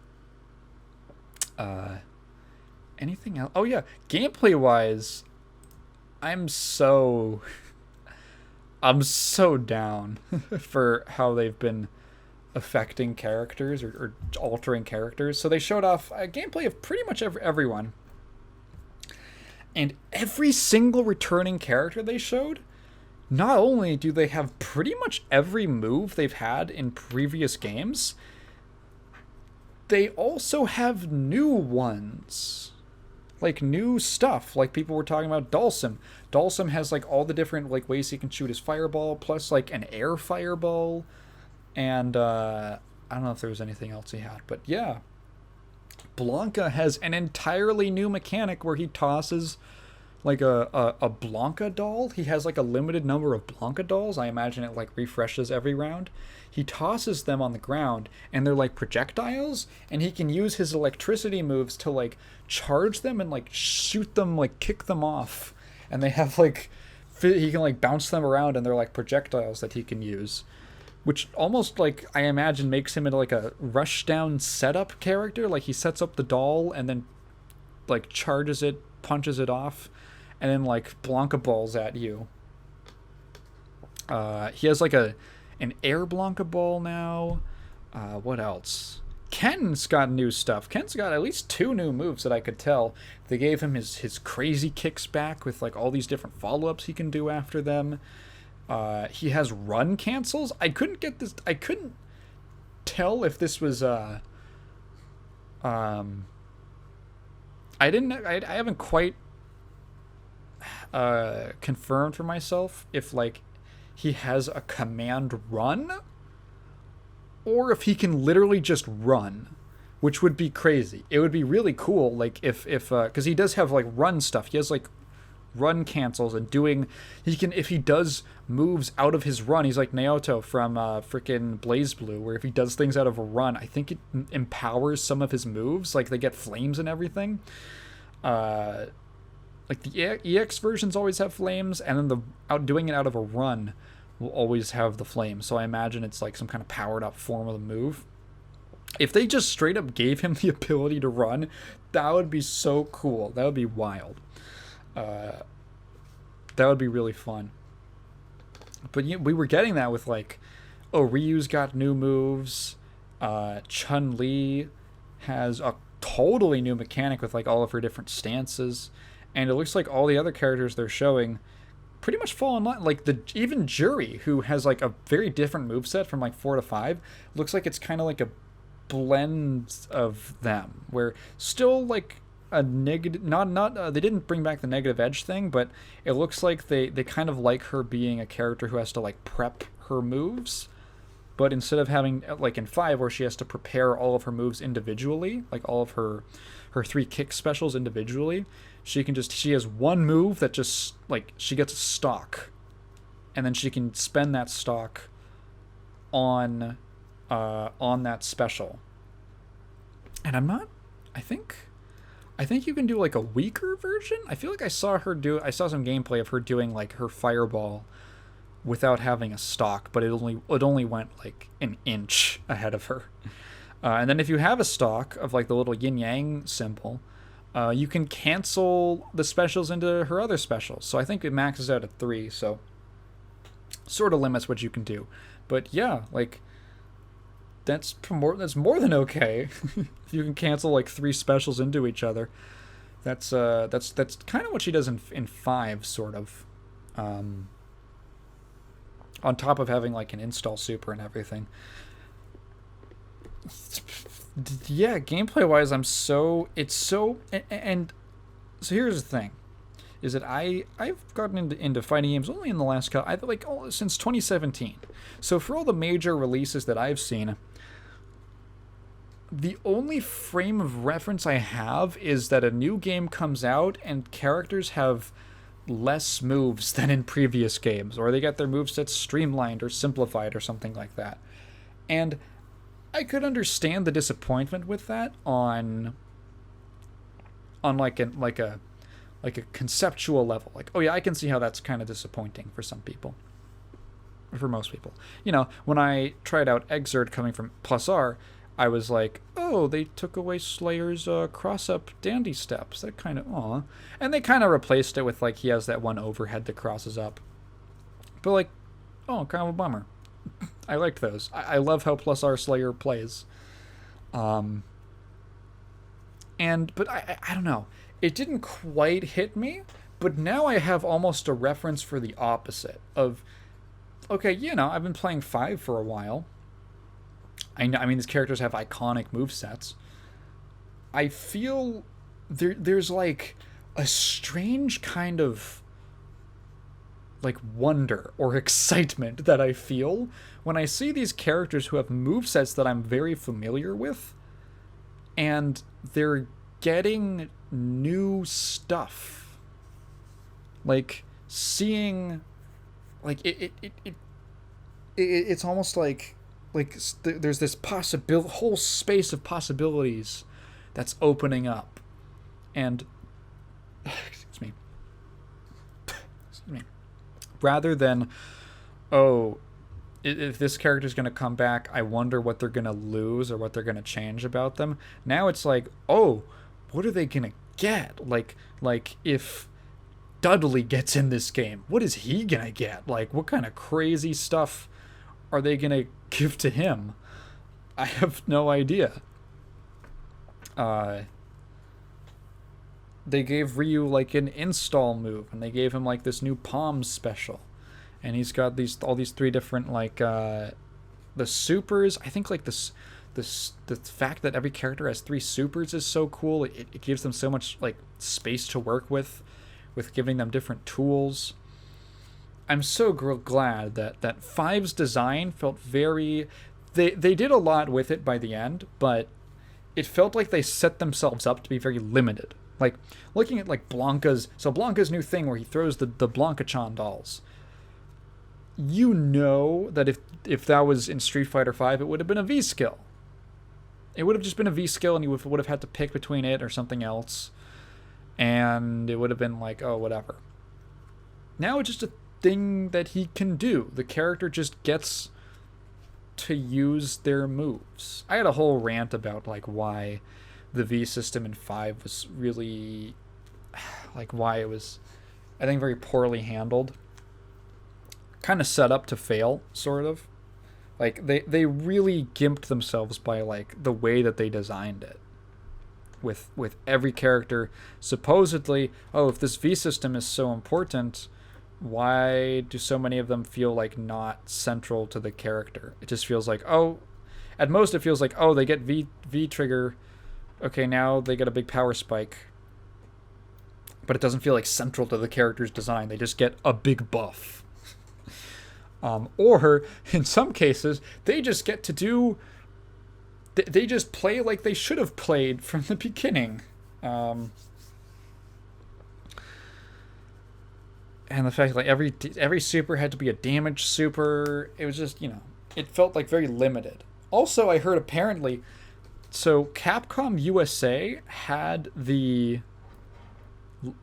Anything else? Oh yeah, gameplay wise, I'm so down for how they've been affecting characters or altering characters. So they showed off a gameplay of pretty much everyone, and every single returning character they showed, not only do they have pretty much every move they've had in previous games, they also have new ones. Like new stuff. Like people were talking about Dhalsim. Dhalsim has like all the different like ways he can shoot his fireball, plus like an air fireball. And I don't know if there was anything else he had, but yeah. Blanca has an entirely new mechanic where he tosses like a Blanca doll. He has like a limited number of Blanca dolls. I imagine it like refreshes every round. He tosses them on the ground and they're like projectiles, and he can use his electricity moves to like charge them and like shoot them, like kick them off. And they have like, he can like bounce them around and they're like projectiles that he can use. Which almost like, I imagine, makes him into like a rushdown setup character. Like he sets up the doll and then like charges it, punches it off, and then like Blanca balls at you. He has like an air Blanca ball now. What else? Ken's got new stuff. Ken's got at least 2 new moves that I could tell. They gave him his crazy kicks back with like all these different follow-ups he can do after them. He has run cancels. I couldn't tell if this was I haven't quite confirmed for myself if like he has a command run or if he can literally just run, which would be crazy. It would be really cool, like if because he does have like run stuff. He has like run cancels and doing, he can, if he does moves out of his run, he's like Naoto from freaking BlazBlue, where if he does things out of a run, I think it empowers some of his moves, like they get flames and everything. Like the EX versions always have flames, and then the doing it out of a run will always have the flames. So I imagine it's like some kind of powered up form of the move. If they just straight up gave him the ability to run, that would be so cool. That would be wild. That would be really fun. But we were getting that with like, oh, Ryu's got new moves. Chun-Li has a totally new mechanic with like all of her different stances, and it looks like all the other characters they're showing pretty much fall in line. Like even Jury, who has like a very different moveset from like 4 to 5, looks like it's kind of like a blend of them, where still like a negative, not they didn't bring back the negative edge thing, but it looks like they kind of like her being a character who has to like prep her moves, but instead of having like in 5 where she has to prepare all of her moves individually, like all of her 3 kick specials individually, she has one move that just like she gets a stock, and then she can spend that stock on that special. And I think you can do like a weaker version. I feel like I saw some gameplay of her doing like her fireball without having a stock, but it only went like an inch ahead of her. And then if you have a stock of like the little yin yang symbol, You can cancel the specials into her other specials. So I think it maxes out at 3, so sort of limits what you can do. But yeah, like that's more than okay. If you can cancel like 3 specials into each other. That's kind of what she does in 5, sort of. On top of having like an install super and everything. Yeah, gameplay wise, and so here's the thing, is that I've gotten into fighting games only in the last since 2017. So for all the major releases that I've seen, the only frame of reference I have is that a new game comes out and characters have less moves than in previous games, or they get their movesets streamlined or simplified or something like that. And I could understand the disappointment with that on like a conceptual level. Like, oh yeah, I can see how that's kind of disappointing for some people. For most people. You know, when I tried out Exert coming from Plus R, I was like, oh, they took away Slayer's cross-up dandy steps. That kind of, aw. And they kind of replaced it with, like, he has that one overhead that crosses up. But, like, oh, kind of a bummer. I liked those. I love how Plus R Slayer plays. But I don't know. It didn't quite hit me, but now I have almost a reference for the opposite of, okay, you know, I've been playing 5 for a while. I mean, these characters have iconic movesets. I feel there's like a strange kind of like wonder or excitement that I feel when I see these characters who have movesets that I'm very familiar with, and they're getting new stuff. Like seeing, like it's almost like there's this whole space of possibilities that's opening up, and excuse me, rather than, oh, if this character's going to come back, I wonder what they're going to lose or what they're going to change about them. Now it's like, oh, what are they going to get? Like if Dudley gets in this game, what is he going to get? Like, what kind of crazy stuff are they going to give to him? I have no idea. They gave Ryu like an install move, and they gave him like this new palm special, and he's got all these 3 different like the supers. I think like the fact that every character has 3 supers is so cool. It gives them so much like space to work with giving them different tools. I'm so glad that 5's design felt very... They did a lot with it by the end, but it felt like they set themselves up to be very limited. Like, looking at, like, Blanca's new thing where he throws the Blanca-chan dolls. You know that if that was in Street Fighter V, it would have been a V-skill. It would have just been a V-skill, and you would have had to pick between it or something else. And it would have been like, oh, whatever. Now it's just a thing that he can do. The character just gets to use their moves. I had a whole rant about like why the V system in 5 was really, like, why it was, I think, very poorly handled. Kind of set up to fail, sort of. Like, they really gimped themselves by like the way that they designed it. With every character supposedly, oh, if this V system is so important, why do so many of them feel like not central to the character? It just feels like, oh, at most it feels like, oh, they get V trigger, okay, now they get a big power spike. But it doesn't feel like central to the character's design. They just get a big buff. Or, in some cases, they just get to do... They just play like they should have played from the beginning. And the fact that like every super had to be a damage super, it was just, you know, it felt like very limited. Also, I heard apparently, so Capcom USA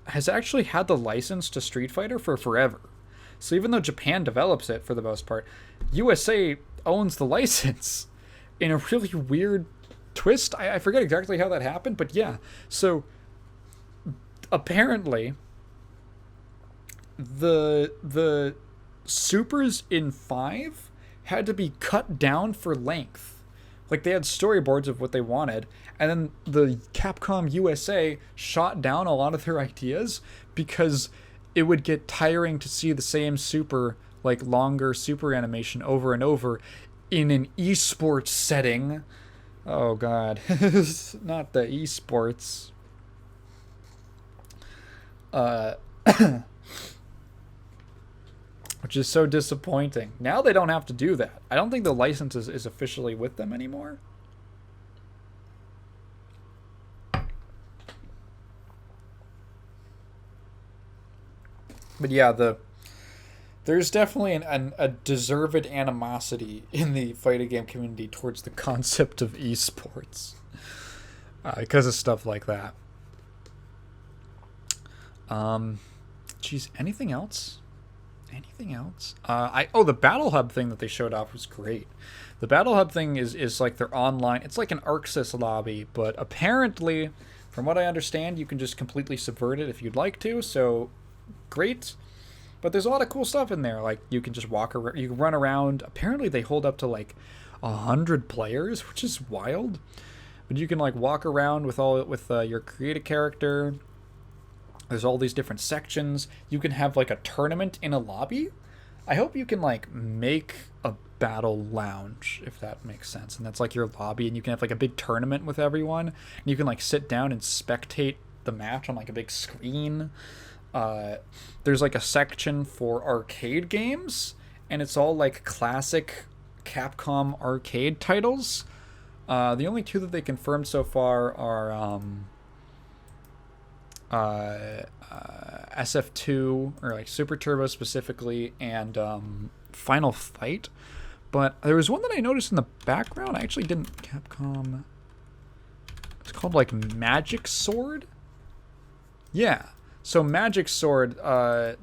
has actually had the license to Street Fighter for forever. So even though Japan develops it for the most part, USA owns the license in a really weird twist. I forget exactly how that happened, but yeah. So apparently the supers in 5 had to be cut down for length. Like, they had storyboards of what they wanted, and then the Capcom USA shot down a lot of their ideas because it would get tiring to see the same super, like, longer super animation over and over in an esports setting. Oh god. Not the esports. Which is so disappointing. Now they don't have to do that. I don't think the license is officially with them anymore. But yeah, there's definitely a deserved animosity in the fighting game community towards the concept of esports. Because of stuff like that. Geez, anything else? Anything else? The Battle Hub thing that they showed off was great. The Battle Hub thing is like their online. It's like an ArcSys lobby, but apparently, from what I understand, you can just completely subvert it if you'd like to. So, great. But there's a lot of cool stuff in there. Like, you can just walk around. You can run around. Apparently, they hold up to like 100 players, which is wild. But you can like walk around with your creative character. There's all these different sections. You can have like a tournament in a lobby. I hope you can like make a battle lounge, if that makes sense. And that's like your lobby, and you can have like a big tournament with everyone. And you can like sit down and spectate the match on like a big screen. There's like a section for arcade games, and it's all like classic Capcom arcade titles. The only two that they confirmed so far are SF2, or like Super Turbo specifically, and Final Fight. But there was one that I noticed in the background. I actually didn't. Capcom. It's called like Magic Sword. Yeah. So Magic Sword.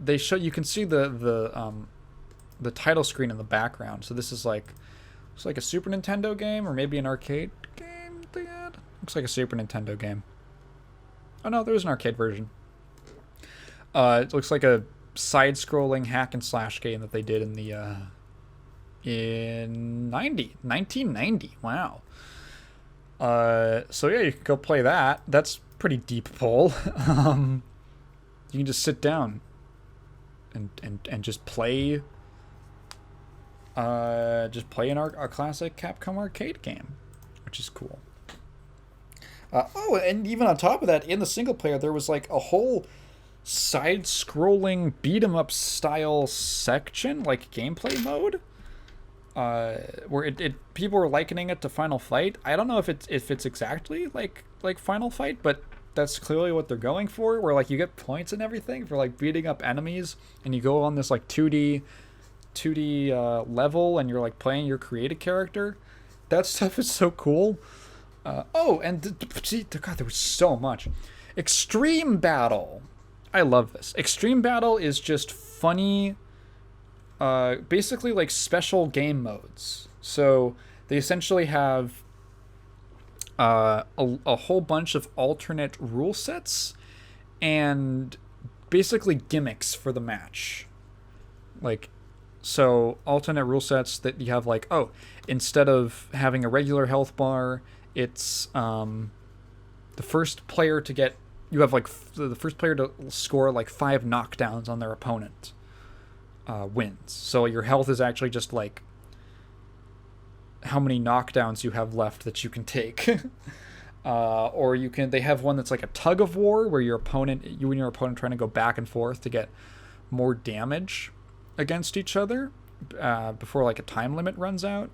They show. You can see the title screen in the background. So this is like. Looks like a Super Nintendo game, or maybe an arcade game they had. Looks like a Super Nintendo game. Oh no, there was an arcade version. It looks like a side-scrolling hack and slash game that they did in the in 1990. Wow. So yeah, you can go play that. That's pretty deep pull. You can just sit down and just play. A classic Capcom arcade game, which is cool. And even on top of that, in the single player, there was like a whole side-scrolling beat-em-up style section, like gameplay mode, where people were likening it to Final Fight. I don't know if it's exactly like Final Fight, but that's clearly what they're going for. Where like you get points and everything for like beating up enemies, and you go on this like 2D level, and you're like playing your created character. That stuff is so cool. God, there was so much. Extreme Battle. I love this. Extreme Battle is just funny, basically like special game modes. So they essentially have a whole bunch of alternate rule sets and basically gimmicks for the match. Like, so alternate rule sets that you have like, instead of having a regular health bar, it's the first player to get, you have like the first player to score like 5 knockdowns on their opponent wins. So your health is actually just like how many knockdowns you have left that you can take. Or they have one that's like a tug of war, where you and your opponent trying to go back and forth to get more damage against each other before like a time limit runs out.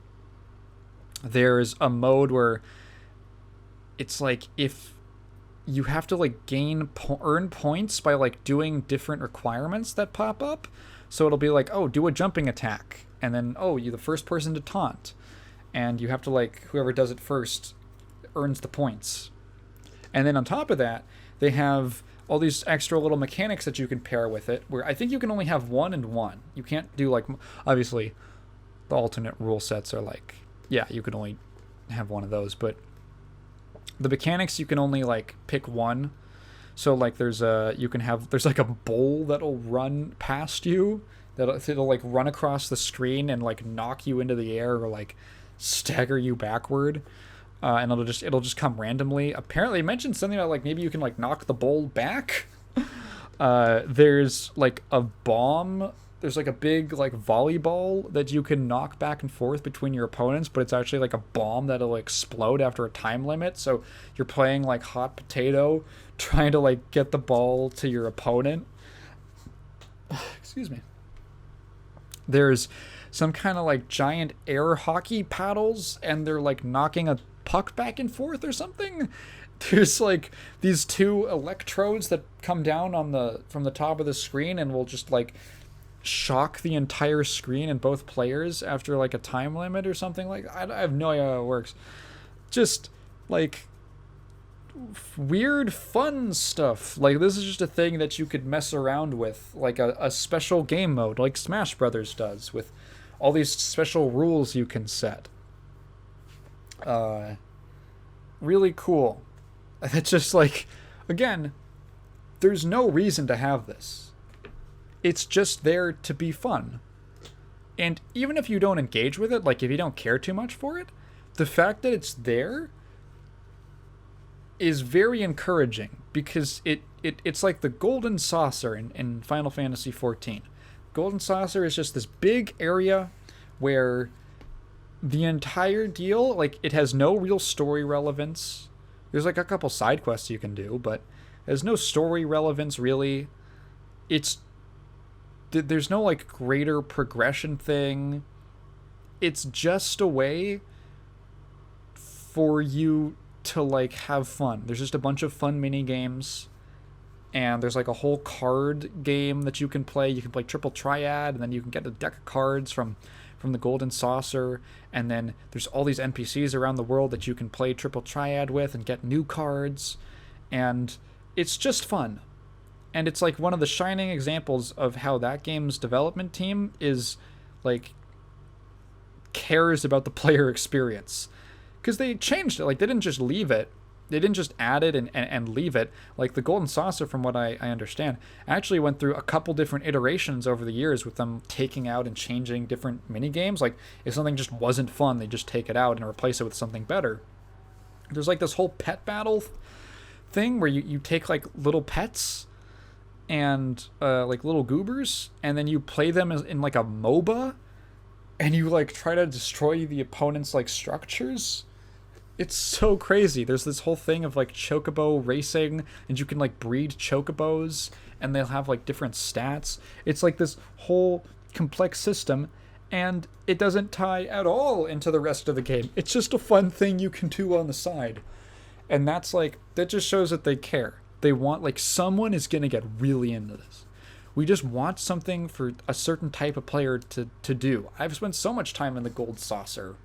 There's a mode where it's like if you have to like earn points by like doing different requirements that pop up. So it'll be like, do a jumping attack, and then you're the first person to taunt, and you have to like, whoever does it first earns the points. And then on top of that, they have all these extra little mechanics that you can pair with it, where I think you can only have 1 and 1. You can't do like, obviously the alternate rule sets are like, yeah, you can only have one of those, but the mechanics you can only like pick one. So like there's like a bowl that'll run past you, it'll like run across the screen and like knock you into the air or like stagger you backward. And it'll just come randomly. Apparently, it mentioned something about like maybe you can like knock the bowl back. There's like a bomb. There's like a big like volleyball that you can knock back and forth between your opponents, but it's actually like a bomb that'll explode after a time limit. So you're playing like hot potato, trying to like get the ball to your opponent. Excuse me. There's some kind of like giant air hockey paddles, and they're like knocking a puck back and forth or something. There's like these two electrodes that come down from the top of the screen and will just like shock the entire screen and both players after like a time limit or something. Like I have no idea how it works. Just like weird fun stuff. Like this is just a thing that you could mess around with, like a special game mode like Smash Brothers does, with all these special rules you can set. Really cool. It's just like, again, there's no reason to have this. It's just there to be fun. And even if you don't engage with it, like if you don't care too much for it, the fact that it's there is very encouraging, because it's like the golden saucer in Final Fantasy XIV. Golden saucer is just this big area where the entire deal, like, it has no real story relevance. There's like a couple side quests you can do, but there's no story relevance really. There's no like greater progression thing. It's just a way for you to like have fun. There's just a bunch of fun mini games, and there's like a whole card game that you can play. You can play Triple Triad, and then you can get a deck of cards from the Golden Saucer, and then there's all these NPCs around the world that you can play Triple Triad with and get new cards, and it's just fun. And it's like one of the shining examples of how that game's development team is like cares about the player experience, because they changed it. Like they didn't just leave it, they didn't just add it and leave it. Like the Golden Saucer, from what I understand, actually went through a couple different iterations over the years, with them taking out and changing different mini games. Like if something just wasn't fun, they just take it out and replace it with something better. There's like this whole pet battle thing where you take like little pets and like little goobers, and then you play them in like a MOBA, and you like try to destroy the opponent's like structures. It's so crazy. There's this whole thing of like chocobo racing, and you can like breed chocobos, and they'll have like different stats. It's like this whole complex system, and it doesn't tie at all into the rest of the game. It's just a fun thing you can do on the side. And that just shows that they care. They want, like, someone is going to get really into this. We just want something for a certain type of player to do. I've spent so much time in the Gold Saucer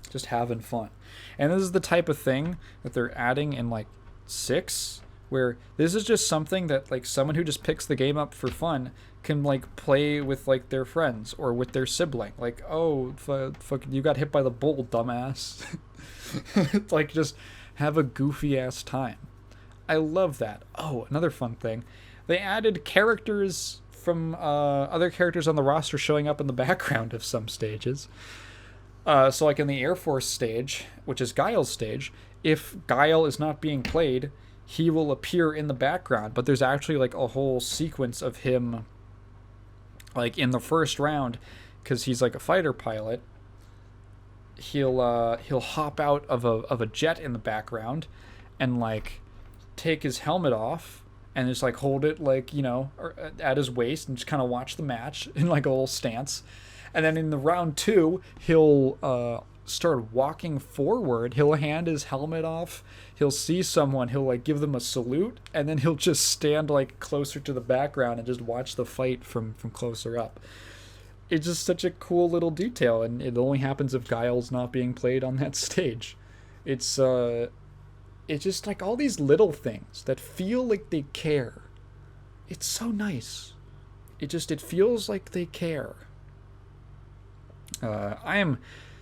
just having fun. And this is the type of thing that they're adding in, like, 6, where this is just something that, like, someone who just picks the game up for fun can, like, play with, like, their friends or with their sibling. Like, oh, fuck, you got hit by the bull, dumbass. Like, just have a goofy-ass time. I love that. Oh, another fun thing. They added characters from other characters on the roster showing up in the background of some stages. So like in the Air Force stage, which is Guile's stage, if Guile is not being played, he will appear in the background. But there's actually like a whole sequence of him like in the first round, because he's like a fighter pilot. He'll hop out of a jet in the background and like take his helmet off and just like hold it like, you know, at his waist and just kind of watch the match in like a little stance. And then in the round 2, he'll start walking forward. He'll hand his helmet off. He'll see someone. He'll like give them a salute, and then he'll just stand like closer to the background and just watch the fight from closer up. It's just such a cool little detail, and it only happens if Guile's not being played on that stage. It's just like all these little things that feel like they care. It's so nice. It feels like they care. I am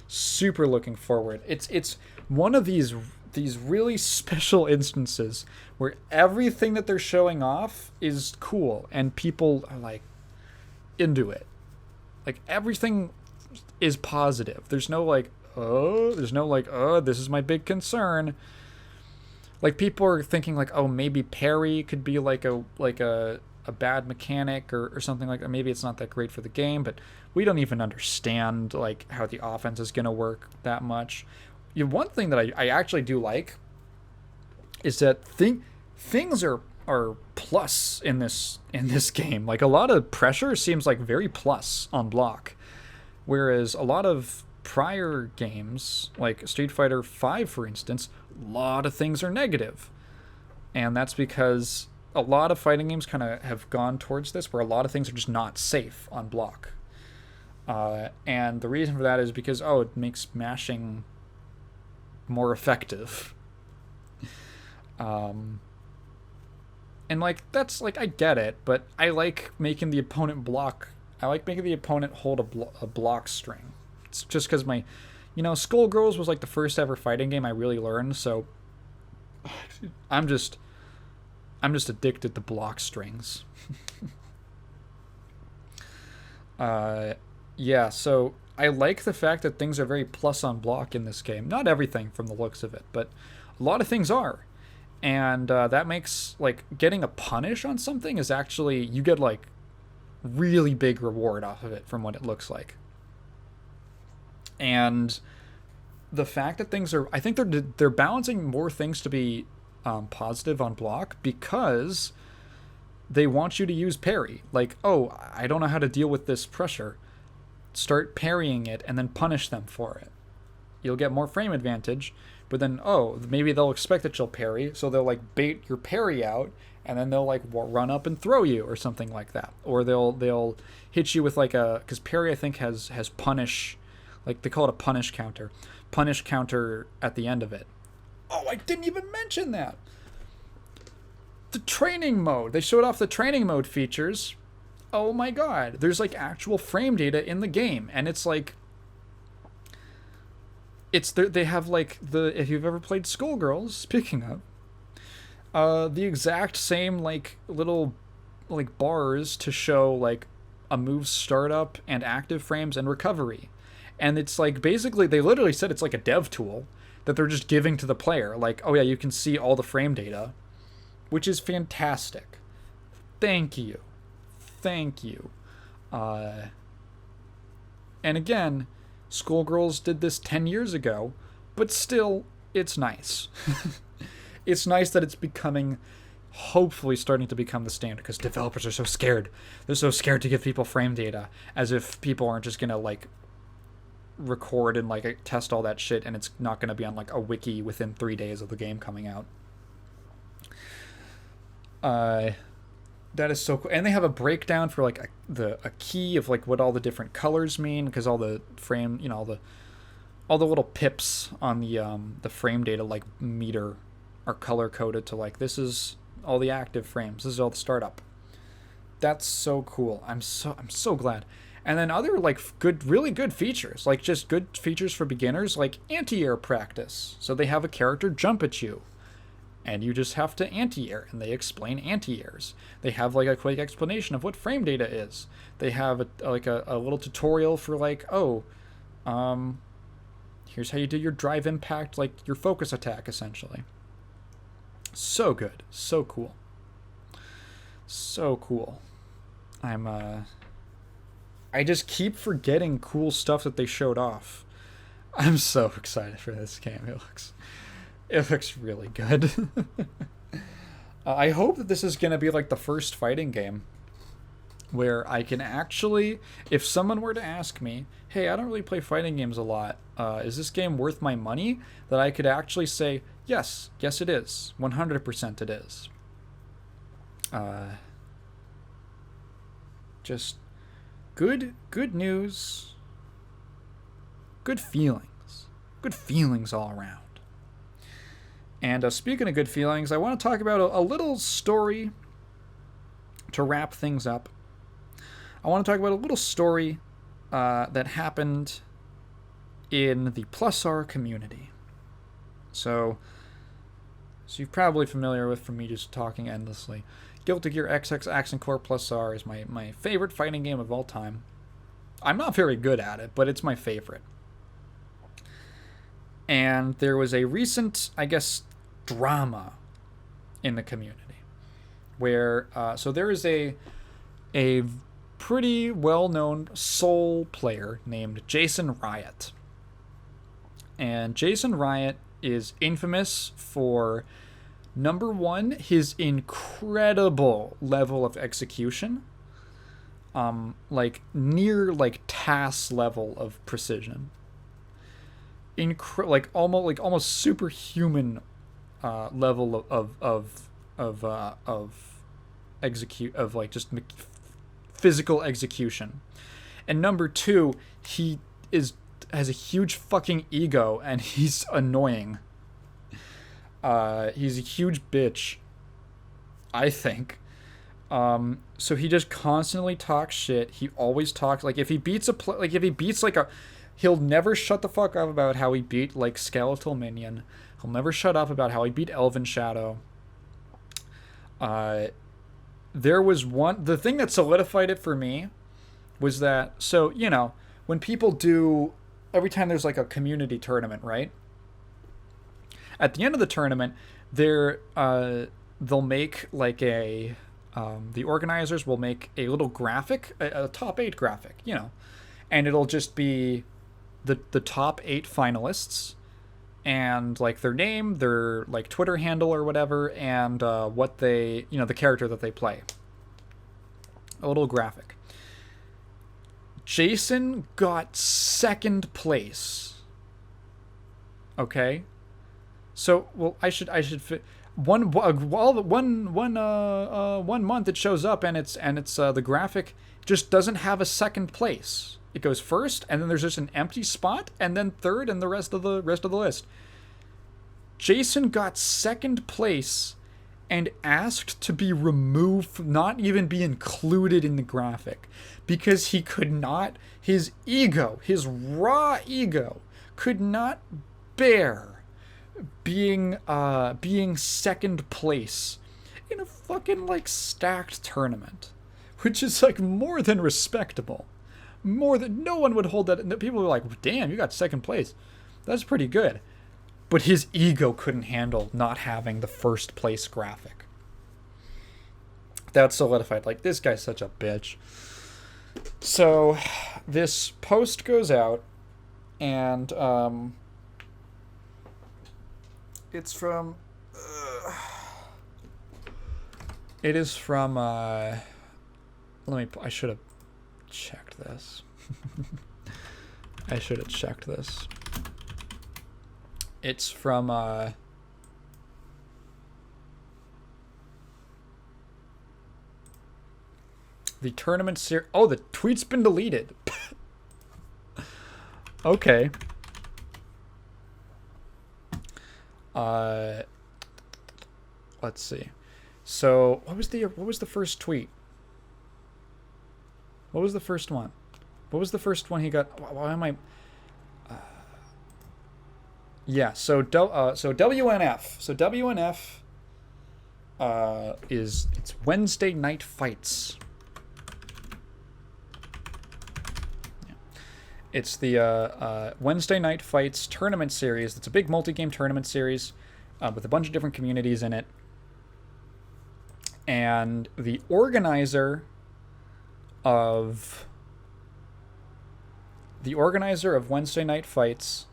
super looking forward. It's one of these these really special instances where everything that they're showing off is cool and people are like into it. Like everything is positive. There's no like, oh, this is my big concern. Like people are thinking like, oh, maybe parry could be like a bad mechanic or something like that. Maybe it's not that great for the game, but we don't even understand like how the offense is gonna work that much. One thing that I actually do like is that things are plus in this game. Like a lot of pressure seems like very plus on block, whereas a lot of prior games like Street Fighter V, for instance, a lot of things are negative, and that's because a lot of fighting games kind of have gone towards this, where a lot of things are just not safe on block. And the reason for that is because it makes mashing more effective. And like that's like I get it, but I like making the opponent block. I like making the opponent hold a block string. It's just because my, Skullgirls was like the first ever fighting game I really learned. So I'm just addicted to block strings. Yeah. So I like the fact that things are very plus on block in this game. Not everything from the looks of it, but a lot of things are. And that makes, like, getting a punish on something is actually, you get, like, really big reward off of it from what it looks like. And the fact that things are, I think they're balancing more things to be positive on block because they want you to use parry. Like, oh, I don't know how to deal with this pressure. Start parrying it and then punish them for it. You'll get more frame advantage, but then, maybe they'll expect that you'll parry, so they'll, like, bait your parry out, and then they'll, like, run up and throw you, or something like that. Or they'll hit you with, like, because parry, I think, has punish, like, they call it a punish counter at the end of it. Oh, I didn't even mention that! The training mode. They showed off the training mode features. Oh my god. There's, like, actual frame data in the game, and it's, like, they have like if you've ever played Skullgirls, speaking of, the exact same like little like bars to show like a move's startup and active frames and recovery, and it's like basically they literally said it's like a dev tool that they're just giving to the player. Like, oh yeah, you can see all the frame data, which is fantastic. Thank you. And again, Skullgirls did this 10 years ago, but still, it's nice. It's nice that it's hopefully starting to become the standard, because developers are so scared. They're so scared to give people frame data, as if people aren't just going to, like, record and, like, test all that shit, and it's not going to be on, like, a wiki within 3 days of the game coming out. That is so cool. And they have a breakdown for like a key of like what all the different colors mean, because all the frame, all the little pips on the frame data like meter are color coded to like, this is all the active frames, this is all the startup. That's so cool. I'm so glad. And then other like really good features, like just good features for beginners, like anti-air practice. So they have a character jump at you, and you just have to anti-air, and they explain anti-airs. They have like a quick explanation of what frame data is. They have a little tutorial for like, here's how you do your drive impact, like your focus attack, essentially. So good, so cool, so cool. I just keep forgetting cool stuff that they showed off. I'm so excited for this game. It looks really good. I hope that this is going to be like the first fighting game where I can actually, if someone were to ask me, hey, I don't really play fighting games a lot, is this game worth my money? That I could actually say, yes it is. 100% it is. Just good news. Good feelings all around. And speaking of good feelings, I want to talk about a little story to wrap things up. I want to talk about a little story that happened in the Plus R community. So, so you're probably familiar with from me just talking endlessly. Guilty Gear XX Accent Core Plus R is my favorite fighting game of all time. I'm not very good at it, but it's my favorite. And there was a recent, I guess, drama in the community where so there is a pretty well-known Soul player named Jason Riot. And Jason Riot is infamous for, number one, his incredible level of execution. Like near like TAS level of precision. Like almost superhuman level of execute of like just physical execution. And number two, he has a huge fucking ego and he's annoying. He's a huge bitch, I think. So he just constantly talks shit. He always talks like if he beats he'll never shut the fuck up about how he beat like Skeletal Minion. He'll never shut up about how he beat Elven Shadow. There was the thing that solidified it for me was that, so, you know, when people do, every time there's like a community tournament, right? At the end of the tournament, they'll make like the organizers will make a little graphic, a top 8 graphic, you know, and it'll just be the top 8 finalists and like their name, their like Twitter handle or whatever, and what they, you know, the character that they play. A little graphic. Jason got second place. Okay, so well, I should one month it shows up and it's the graphic just doesn't have a second place. It goes first, and then there's just an empty spot, and then third, and the rest of the list. Jason got second place and asked to be removed, not even be included in the graphic, because he could not, his ego, his raw ego, could not bear being second place in a fucking like stacked tournament, which is like more than respectable. More than, no one would hold that. People were like, damn, you got second place. That's pretty good. But his ego couldn't handle not having the first place graphic. That solidified, like, this guy's such a bitch. So this post goes out, and it's from it is from I should have checked this. I should have checked this. It's from the tournament series. Oh, the tweet's been deleted. Okay. Let's see. So, what was the first tweet? What was the first one? What was the first one he got? Why am I? Yeah. So WNF. So WNF it's Wednesday Night Fights. Yeah. It's the Wednesday Night Fights tournament series. It's a big multi-game tournament series with a bunch of different communities in it. And the organizer of Wednesday Night Fights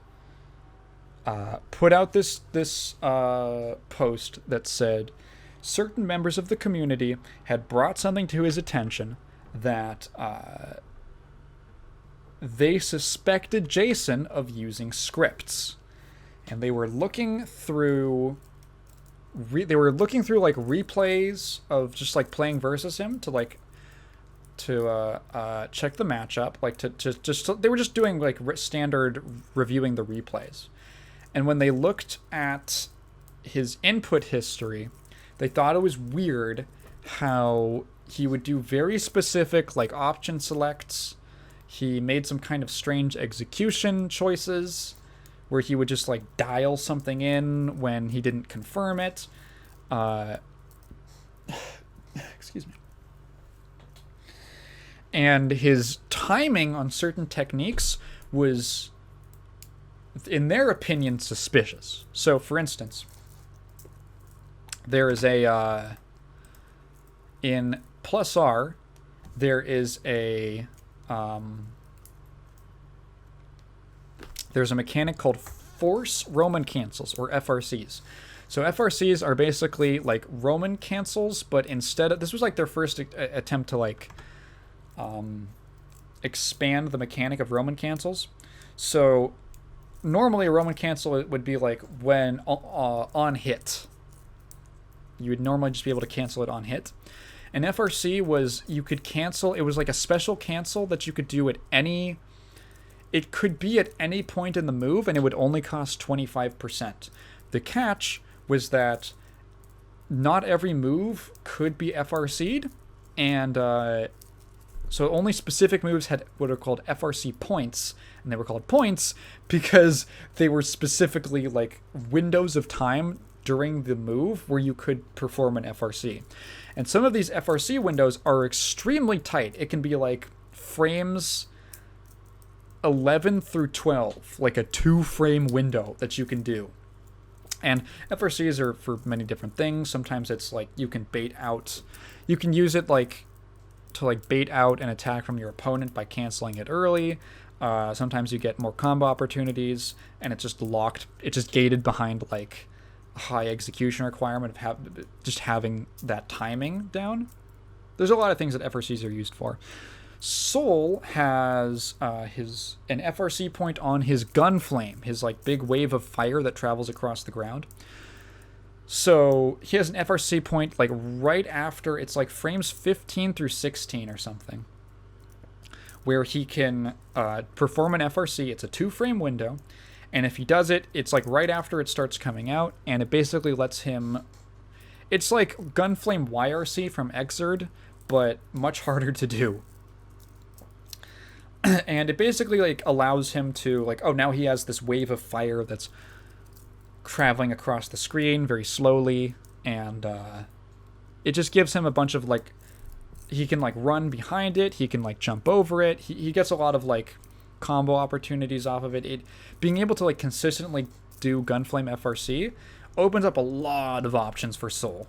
put out this post that said certain members of the community had brought something to his attention that they suspected Jason of using scripts, and they were looking through like replays of just like playing versus him to check the matchup, like they were just doing like standard reviewing the replays. And when they looked at his input history, they thought it was weird how he would do very specific like option selects. He made some kind of strange execution choices where he would just like dial something in when he didn't confirm it. Excuse me. And his timing on certain techniques was, in their opinion, suspicious. So, for instance, there is a in plus R, there is a there's a mechanic called force Roman cancels, or FRCs. So FRCs are basically like Roman cancels, but instead of, this was like their first attempt to like expand the mechanic of Roman cancels. So normally a Roman cancel would be like when on hit. You would normally just be able to cancel it on hit. An FRC was, you could cancel, it was like a special cancel that you could do at any, it could be at any point in the move, and it would only cost 25%. The catch was that not every move could be FRC'd, and so only specific moves had what are called FRC points, and they were called points because they were specifically like windows of time during the move where you could perform an FRC. And some of these FRC windows are extremely tight. It can be like frames 11 through 12, like a 2-frame window that you can do. And FRCs are for many different things. Sometimes it's like you can bait out, you can use it like to like bait out an attack from your opponent by canceling it early. Sometimes you get more combo opportunities, and it's just locked, it's just gated behind like high execution requirement of just having that timing down. There's a lot of things that FRCs are used for. Soul has an FRC point on his gun flame, his like big wave of fire that travels across the ground. So he has an FRC point like right after, it's like frames 15 through 16 or something, where he can perform an FRC. It's a 2-frame window. And if he does it, it's like right after it starts coming out, and it basically lets him... It's like Gunflame YRC from Exerd, but much harder to do. And it basically like allows him to like, oh, now he has this wave of fire that's traveling across the screen very slowly, and it just gives him a bunch of like... He can like run behind it, he can like jump over it, he gets a lot of like combo opportunities off of it. Being able to like consistently do Gunflame FRC opens up a lot of options for Soul.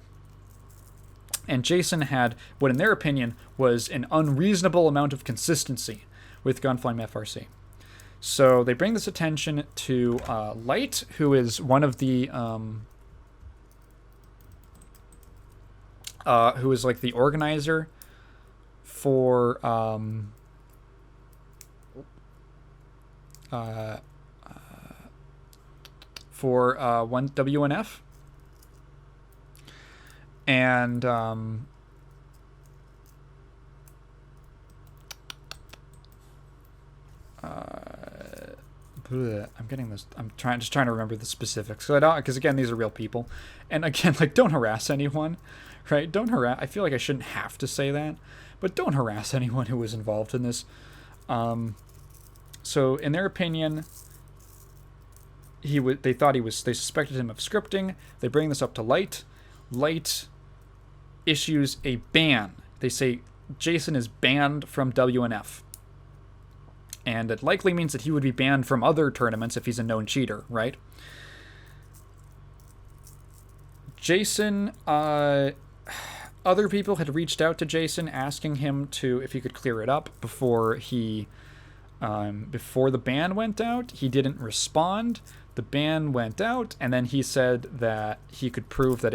And Jason had what in their opinion was an unreasonable amount of consistency with Gunflame FRC. So they bring this attention to Light, who is one of the who is like the organizer for one WNF, and I'm getting this. I'm trying to remember the specifics, because again, these are real people, and again, like, don't harass anyone, right? Don't harass. I feel like I shouldn't have to say that, but don't harass anyone who was involved in this. So in their opinion, they suspected him of scripting. They bring this up to Light. Light issues a ban. They say Jason is banned from WNF. And it likely means that he would be banned from other tournaments if he's a known cheater, right? Jason, other people had reached out to Jason asking him if he could clear it up before the ban went out. He didn't respond. The ban went out, and then he said that he could prove that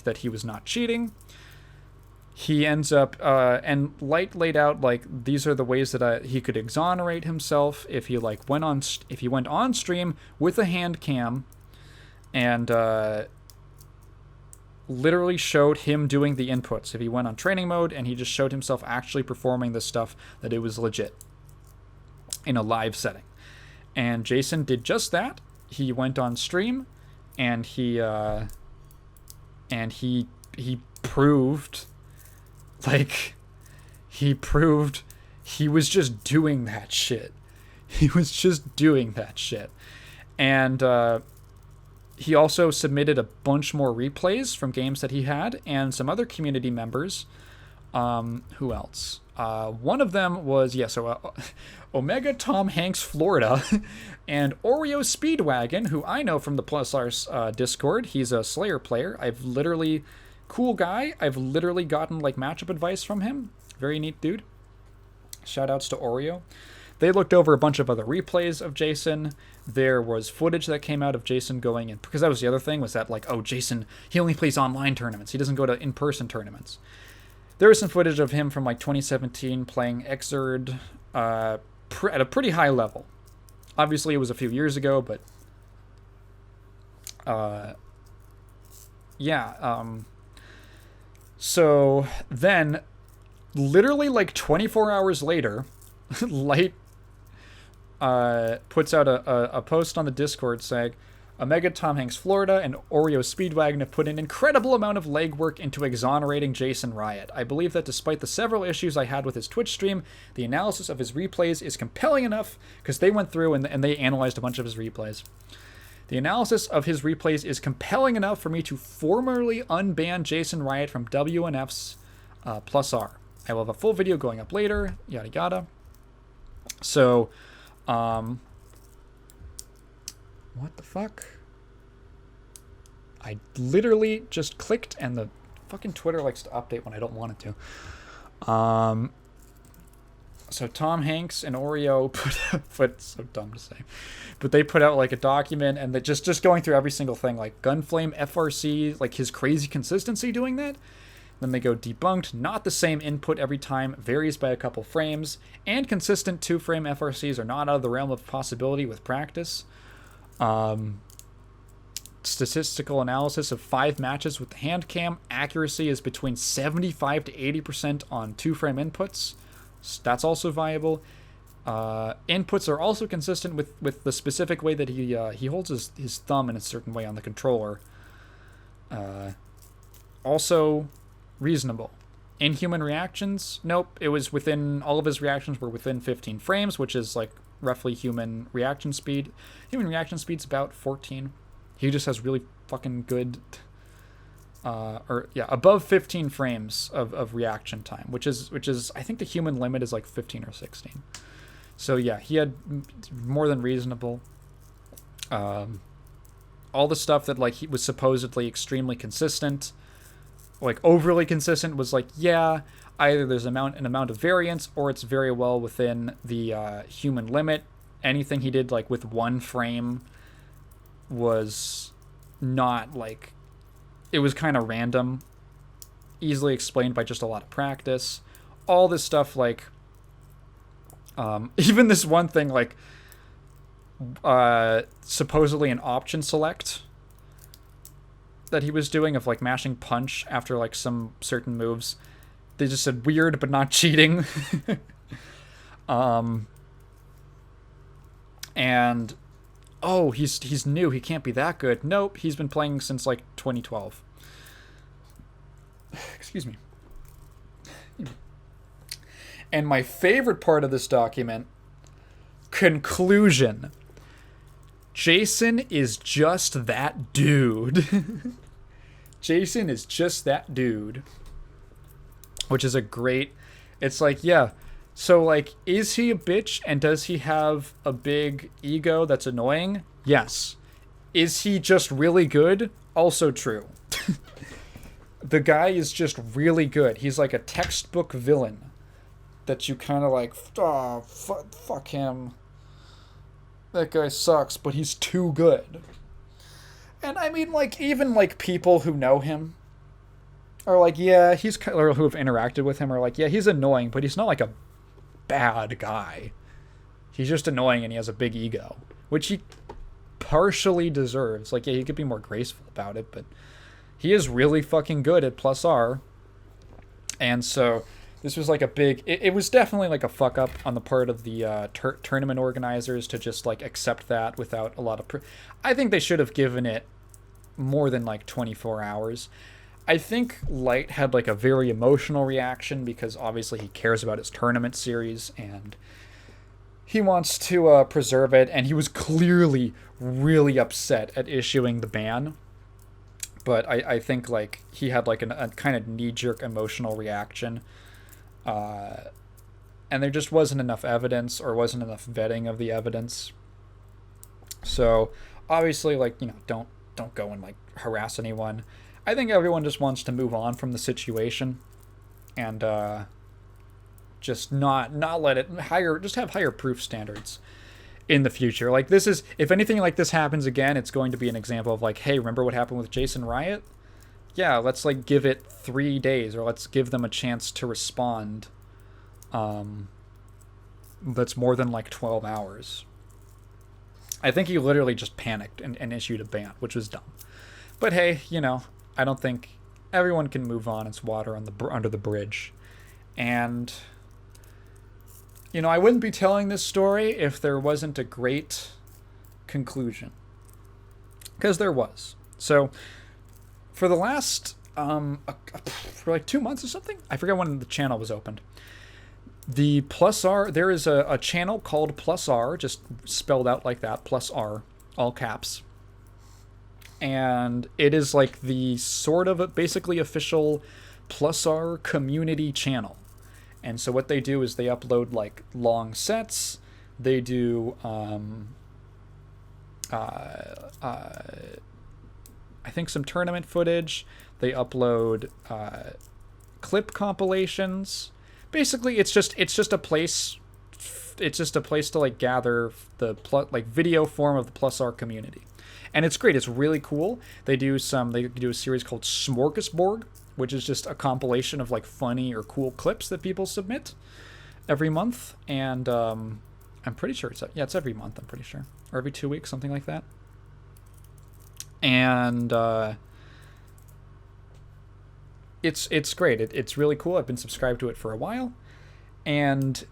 that he was not cheating. He ends up, and Light laid out like these are the ways that he could exonerate himself if he like went on stream with a hand cam, and literally showed him doing the inputs. If he went on training mode and he just showed himself actually performing this stuff, that it was legit in a live setting. And Jason did just that. He went on stream, and he proved, he was just doing that shit. He was just doing that shit. And he also submitted a bunch more replays from games that he had, and some other community members. Who else? One of them was, Omega Tom Hanks Florida and Oreo Speedwagon, who I know from the Plus R's Discord. He's a Slayer player. Cool guy. I've literally gotten like matchup advice from him. Very neat dude. Shoutouts to Oreo. They looked over a bunch of other replays of Jason. There was footage that came out of Jason going in, because that was the other thing, was that like, oh, Jason, he only plays online tournaments. He doesn't go to in-person tournaments. There was some footage of him from like 2017 playing Xrd at a pretty high level. Obviously, it was a few years ago, but so then, literally like 24 hours later, Light puts out a post on the Discord saying, Omega Tom Hanks Florida and Oreo Speedwagon have put an incredible amount of legwork into exonerating Jason Riot. I believe that despite the several issues I had with his Twitch stream, the analysis of his replays is compelling enough, because they went through and they analyzed a bunch of his replays. The analysis of his replays is compelling enough for me to formally unban Jason Riot from WNF's Plus R. I will have a full video going up later, yada yada. So, what the fuck? I literally just clicked, and the fucking Twitter likes to update when I don't want it to. So Tom Hanks and Oreo put so dumb to say, but they put out like a document, and they just going through every single thing, like Gunflame FRC, like his crazy consistency doing that. Then they go debunked, not the same input every time, varies by a couple frames, and consistent 2-frame FRCs are not out of the realm of possibility with practice. Statistical analysis of 5 matches with the hand cam, accuracy is between 75 to 80% on 2-frame inputs. That's also viable. Inputs are also consistent with the specific way that he holds his thumb in a certain way on the controller. Also reasonable. Inhuman reactions, nope. It was within, all of his reactions were within 15 frames, which is like roughly human reaction speed. Human reaction speed's about 14. He just has really fucking good, above 15 frames of reaction time, which is I think the human limit is like 15 or 16. So yeah, he had more than reasonable. All the stuff that like he was supposedly extremely consistent, like overly consistent, was like, yeah, either there's an amount of variance, or it's very well within the human limit. Anything he did like with 1 frame was not like, it was kind of random, easily explained by just a lot of practice. All this stuff, like even this one thing, like supposedly an option select that he was doing of like mashing punch after like some certain moves. They just said weird but not cheating. And oh, he's new, he can't be that good. Nope, he's been playing since like 2012. Excuse me. And my favorite part of this document, conclusion. Jason is just that dude. Jason is just that dude. Which is a great, it's like, yeah. So, like, is he a bitch, and does he have a big ego that's annoying? Yes. Is he just really good? Also true. The guy is just really good. He's like a textbook villain that you kind of like, oh, fuck him. That guy sucks, but he's too good. And I mean, like, even like people who know him are like, yeah, he's kind of, or who have interacted with him are like, yeah, he's annoying, but he's not like a bad guy. He's just annoying and he has a big ego, which he partially deserves. Like, yeah, he could be more graceful about it, but he is really fucking good at Plus R. And so this was like a big, it was definitely like a fuck up on the part of the tournament organizers to just like accept that without a lot of I think they should have given it more than like 24 hours. I think Light had like a very emotional reaction because obviously he cares about his tournament series, and he wants to preserve it, and he was clearly really upset at issuing the ban. But I think like he had like a kind of knee jerk emotional reaction, uh, and there just wasn't enough evidence or wasn't enough vetting of the evidence. So obviously, like, don't go and like harass anyone. I think everyone just wants to move on from the situation, and just not let it higher. Just have higher proof standards in the future. Like, this is, if anything like this happens again, it's going to be an example of like, hey, remember what happened with Jason Riot? Yeah, let's like give it 3 days, or let's give them a chance to respond. Um, that's more than like 12 hours. I think he literally just panicked and issued a ban, which was dumb. But hey, I don't think everyone can move on. It's water on the under the bridge, and I wouldn't be telling this story if there wasn't a great conclusion, because there was. So for the last for like 2 months or something, I forget when the channel was opened. The plus R, there is a channel called plus R, just spelled out like that, plus R, all caps. And it is like the sort of basically official plus R community channel. And so what they do is they upload like long sets. They do, I think, some tournament footage. They upload clip compilations. Basically, it's just a place. It's just a place to like gather the video form of the plus R community, and it's great. It's really cool. They do a series called Smorgasbord, which is just a compilation of like funny or cool clips that people submit every month, and I'm pretty sure it's every month. I'm pretty sure, or every 2 weeks, something like that. And it's great. It's really cool. I've been subscribed to it for a while, and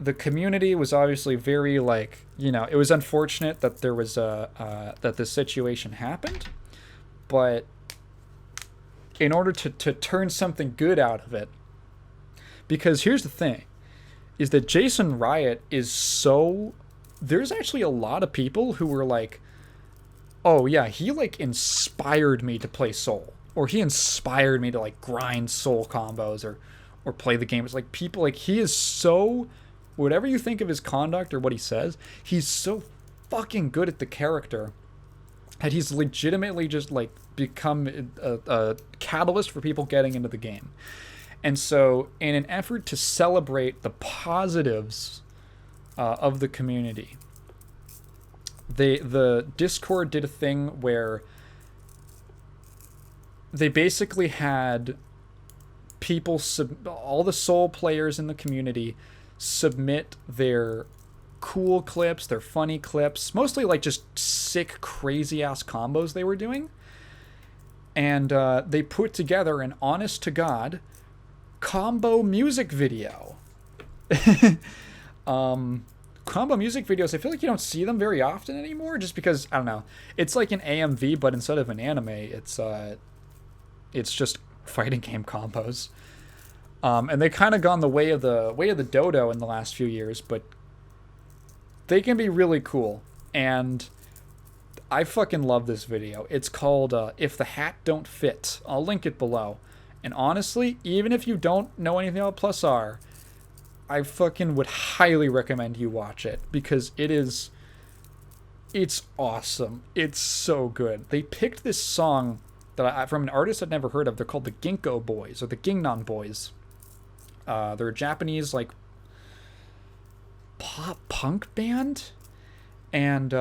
the community was obviously very like, it was unfortunate that there was that this situation happened, but in order to turn something good out of it, because here's the thing, is that Jason Riot is so, there's actually a lot of people who were like, oh yeah, he like inspired me to play Soul, or he inspired me to like grind Soul combos or play the game. It's like people like, he is so, whatever you think of his conduct or what he says, he's so fucking good at the character that he's legitimately just like become a catalyst for people getting into the game. And so in an effort to celebrate the positives of the community, the Discord did a thing where they basically had people, all the Soul players in the community, submit their cool clips, their funny clips, mostly like just sick, crazy ass combos they were doing, and they put together an honest to god combo music video. Combo music videos, I feel like you don't see them very often anymore, just because, I don't know, it's like an AMV, but instead of an anime, it's just fighting game combos. And they kind of gone the way of the dodo in the last few years, but they can be really cool. And I fucking love this video. It's called If the Hat Don't Fit. I'll link it below. And honestly, even if you don't know anything about Plus R, I fucking would highly recommend you watch it, because it's awesome. It's so good. They picked this song from an artist I'd never heard of. They're called the Ginkgo Boys, or the Gingnan Boys. They're a Japanese like pop punk band, and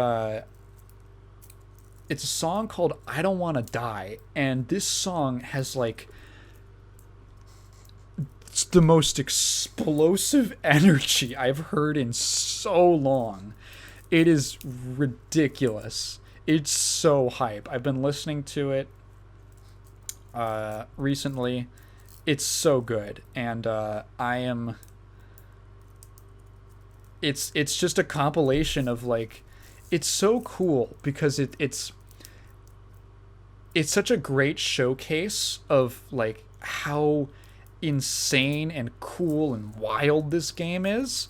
it's a song called I Don't Want to Die, and this song has like, it's the most explosive energy I've heard in so long. It is ridiculous. It's so hype. I've been listening to it recently. It's so good, and it's just a compilation of like, it's so cool because it's such a great showcase of like how insane and cool and wild this game is,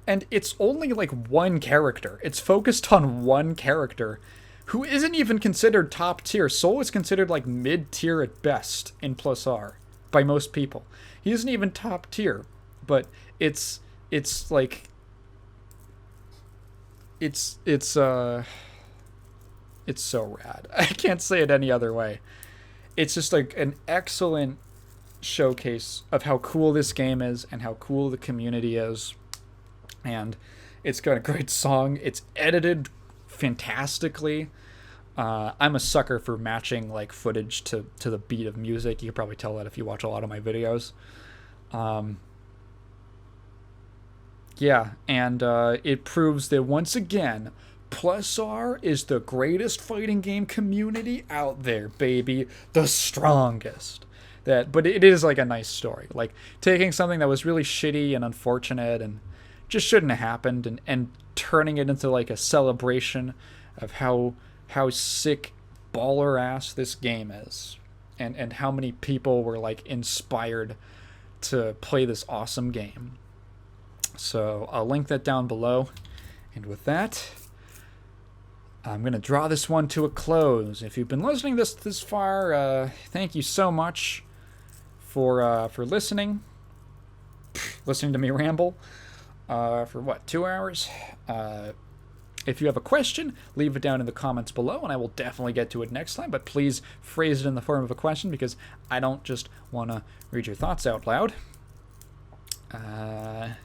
And it's only like one character. It's focused on one character who isn't even considered top tier. Soul is considered like mid tier at best in Plus R by most people. He isn't even top tier, but it's like it's so rad. I can't say it any other way. It's just like an excellent showcase of how cool this game is and how cool the community is. And it's got a great song. It's edited fantastically. I'm a sucker for matching like footage to the beat of music. You can probably tell that if you watch a lot of my videos. Yeah, and it proves that once again, Plus R is the greatest fighting game community out there, baby. The strongest. But it is like a nice story. Like taking something that was really shitty and unfortunate and just shouldn't have happened and turning it into like a celebration of how sick baller ass this game is. And how many people were like inspired to play this awesome game. So I'll link that down below. And with that, I'm going to draw this one to a close. If you've been listening this far, thank you so much for listening to me ramble for what, 2 hours? If you have a question, leave it down in the comments below, and I will definitely get to it next time. But please phrase it in the form of a question, because I don't just want to read your thoughts out loud. I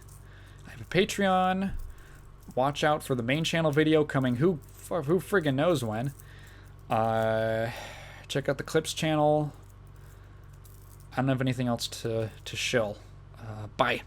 have a Patreon. Watch out for the main channel video coming who friggin' knows when. Check out the Clips channel. I don't have anything else to shill. Bye.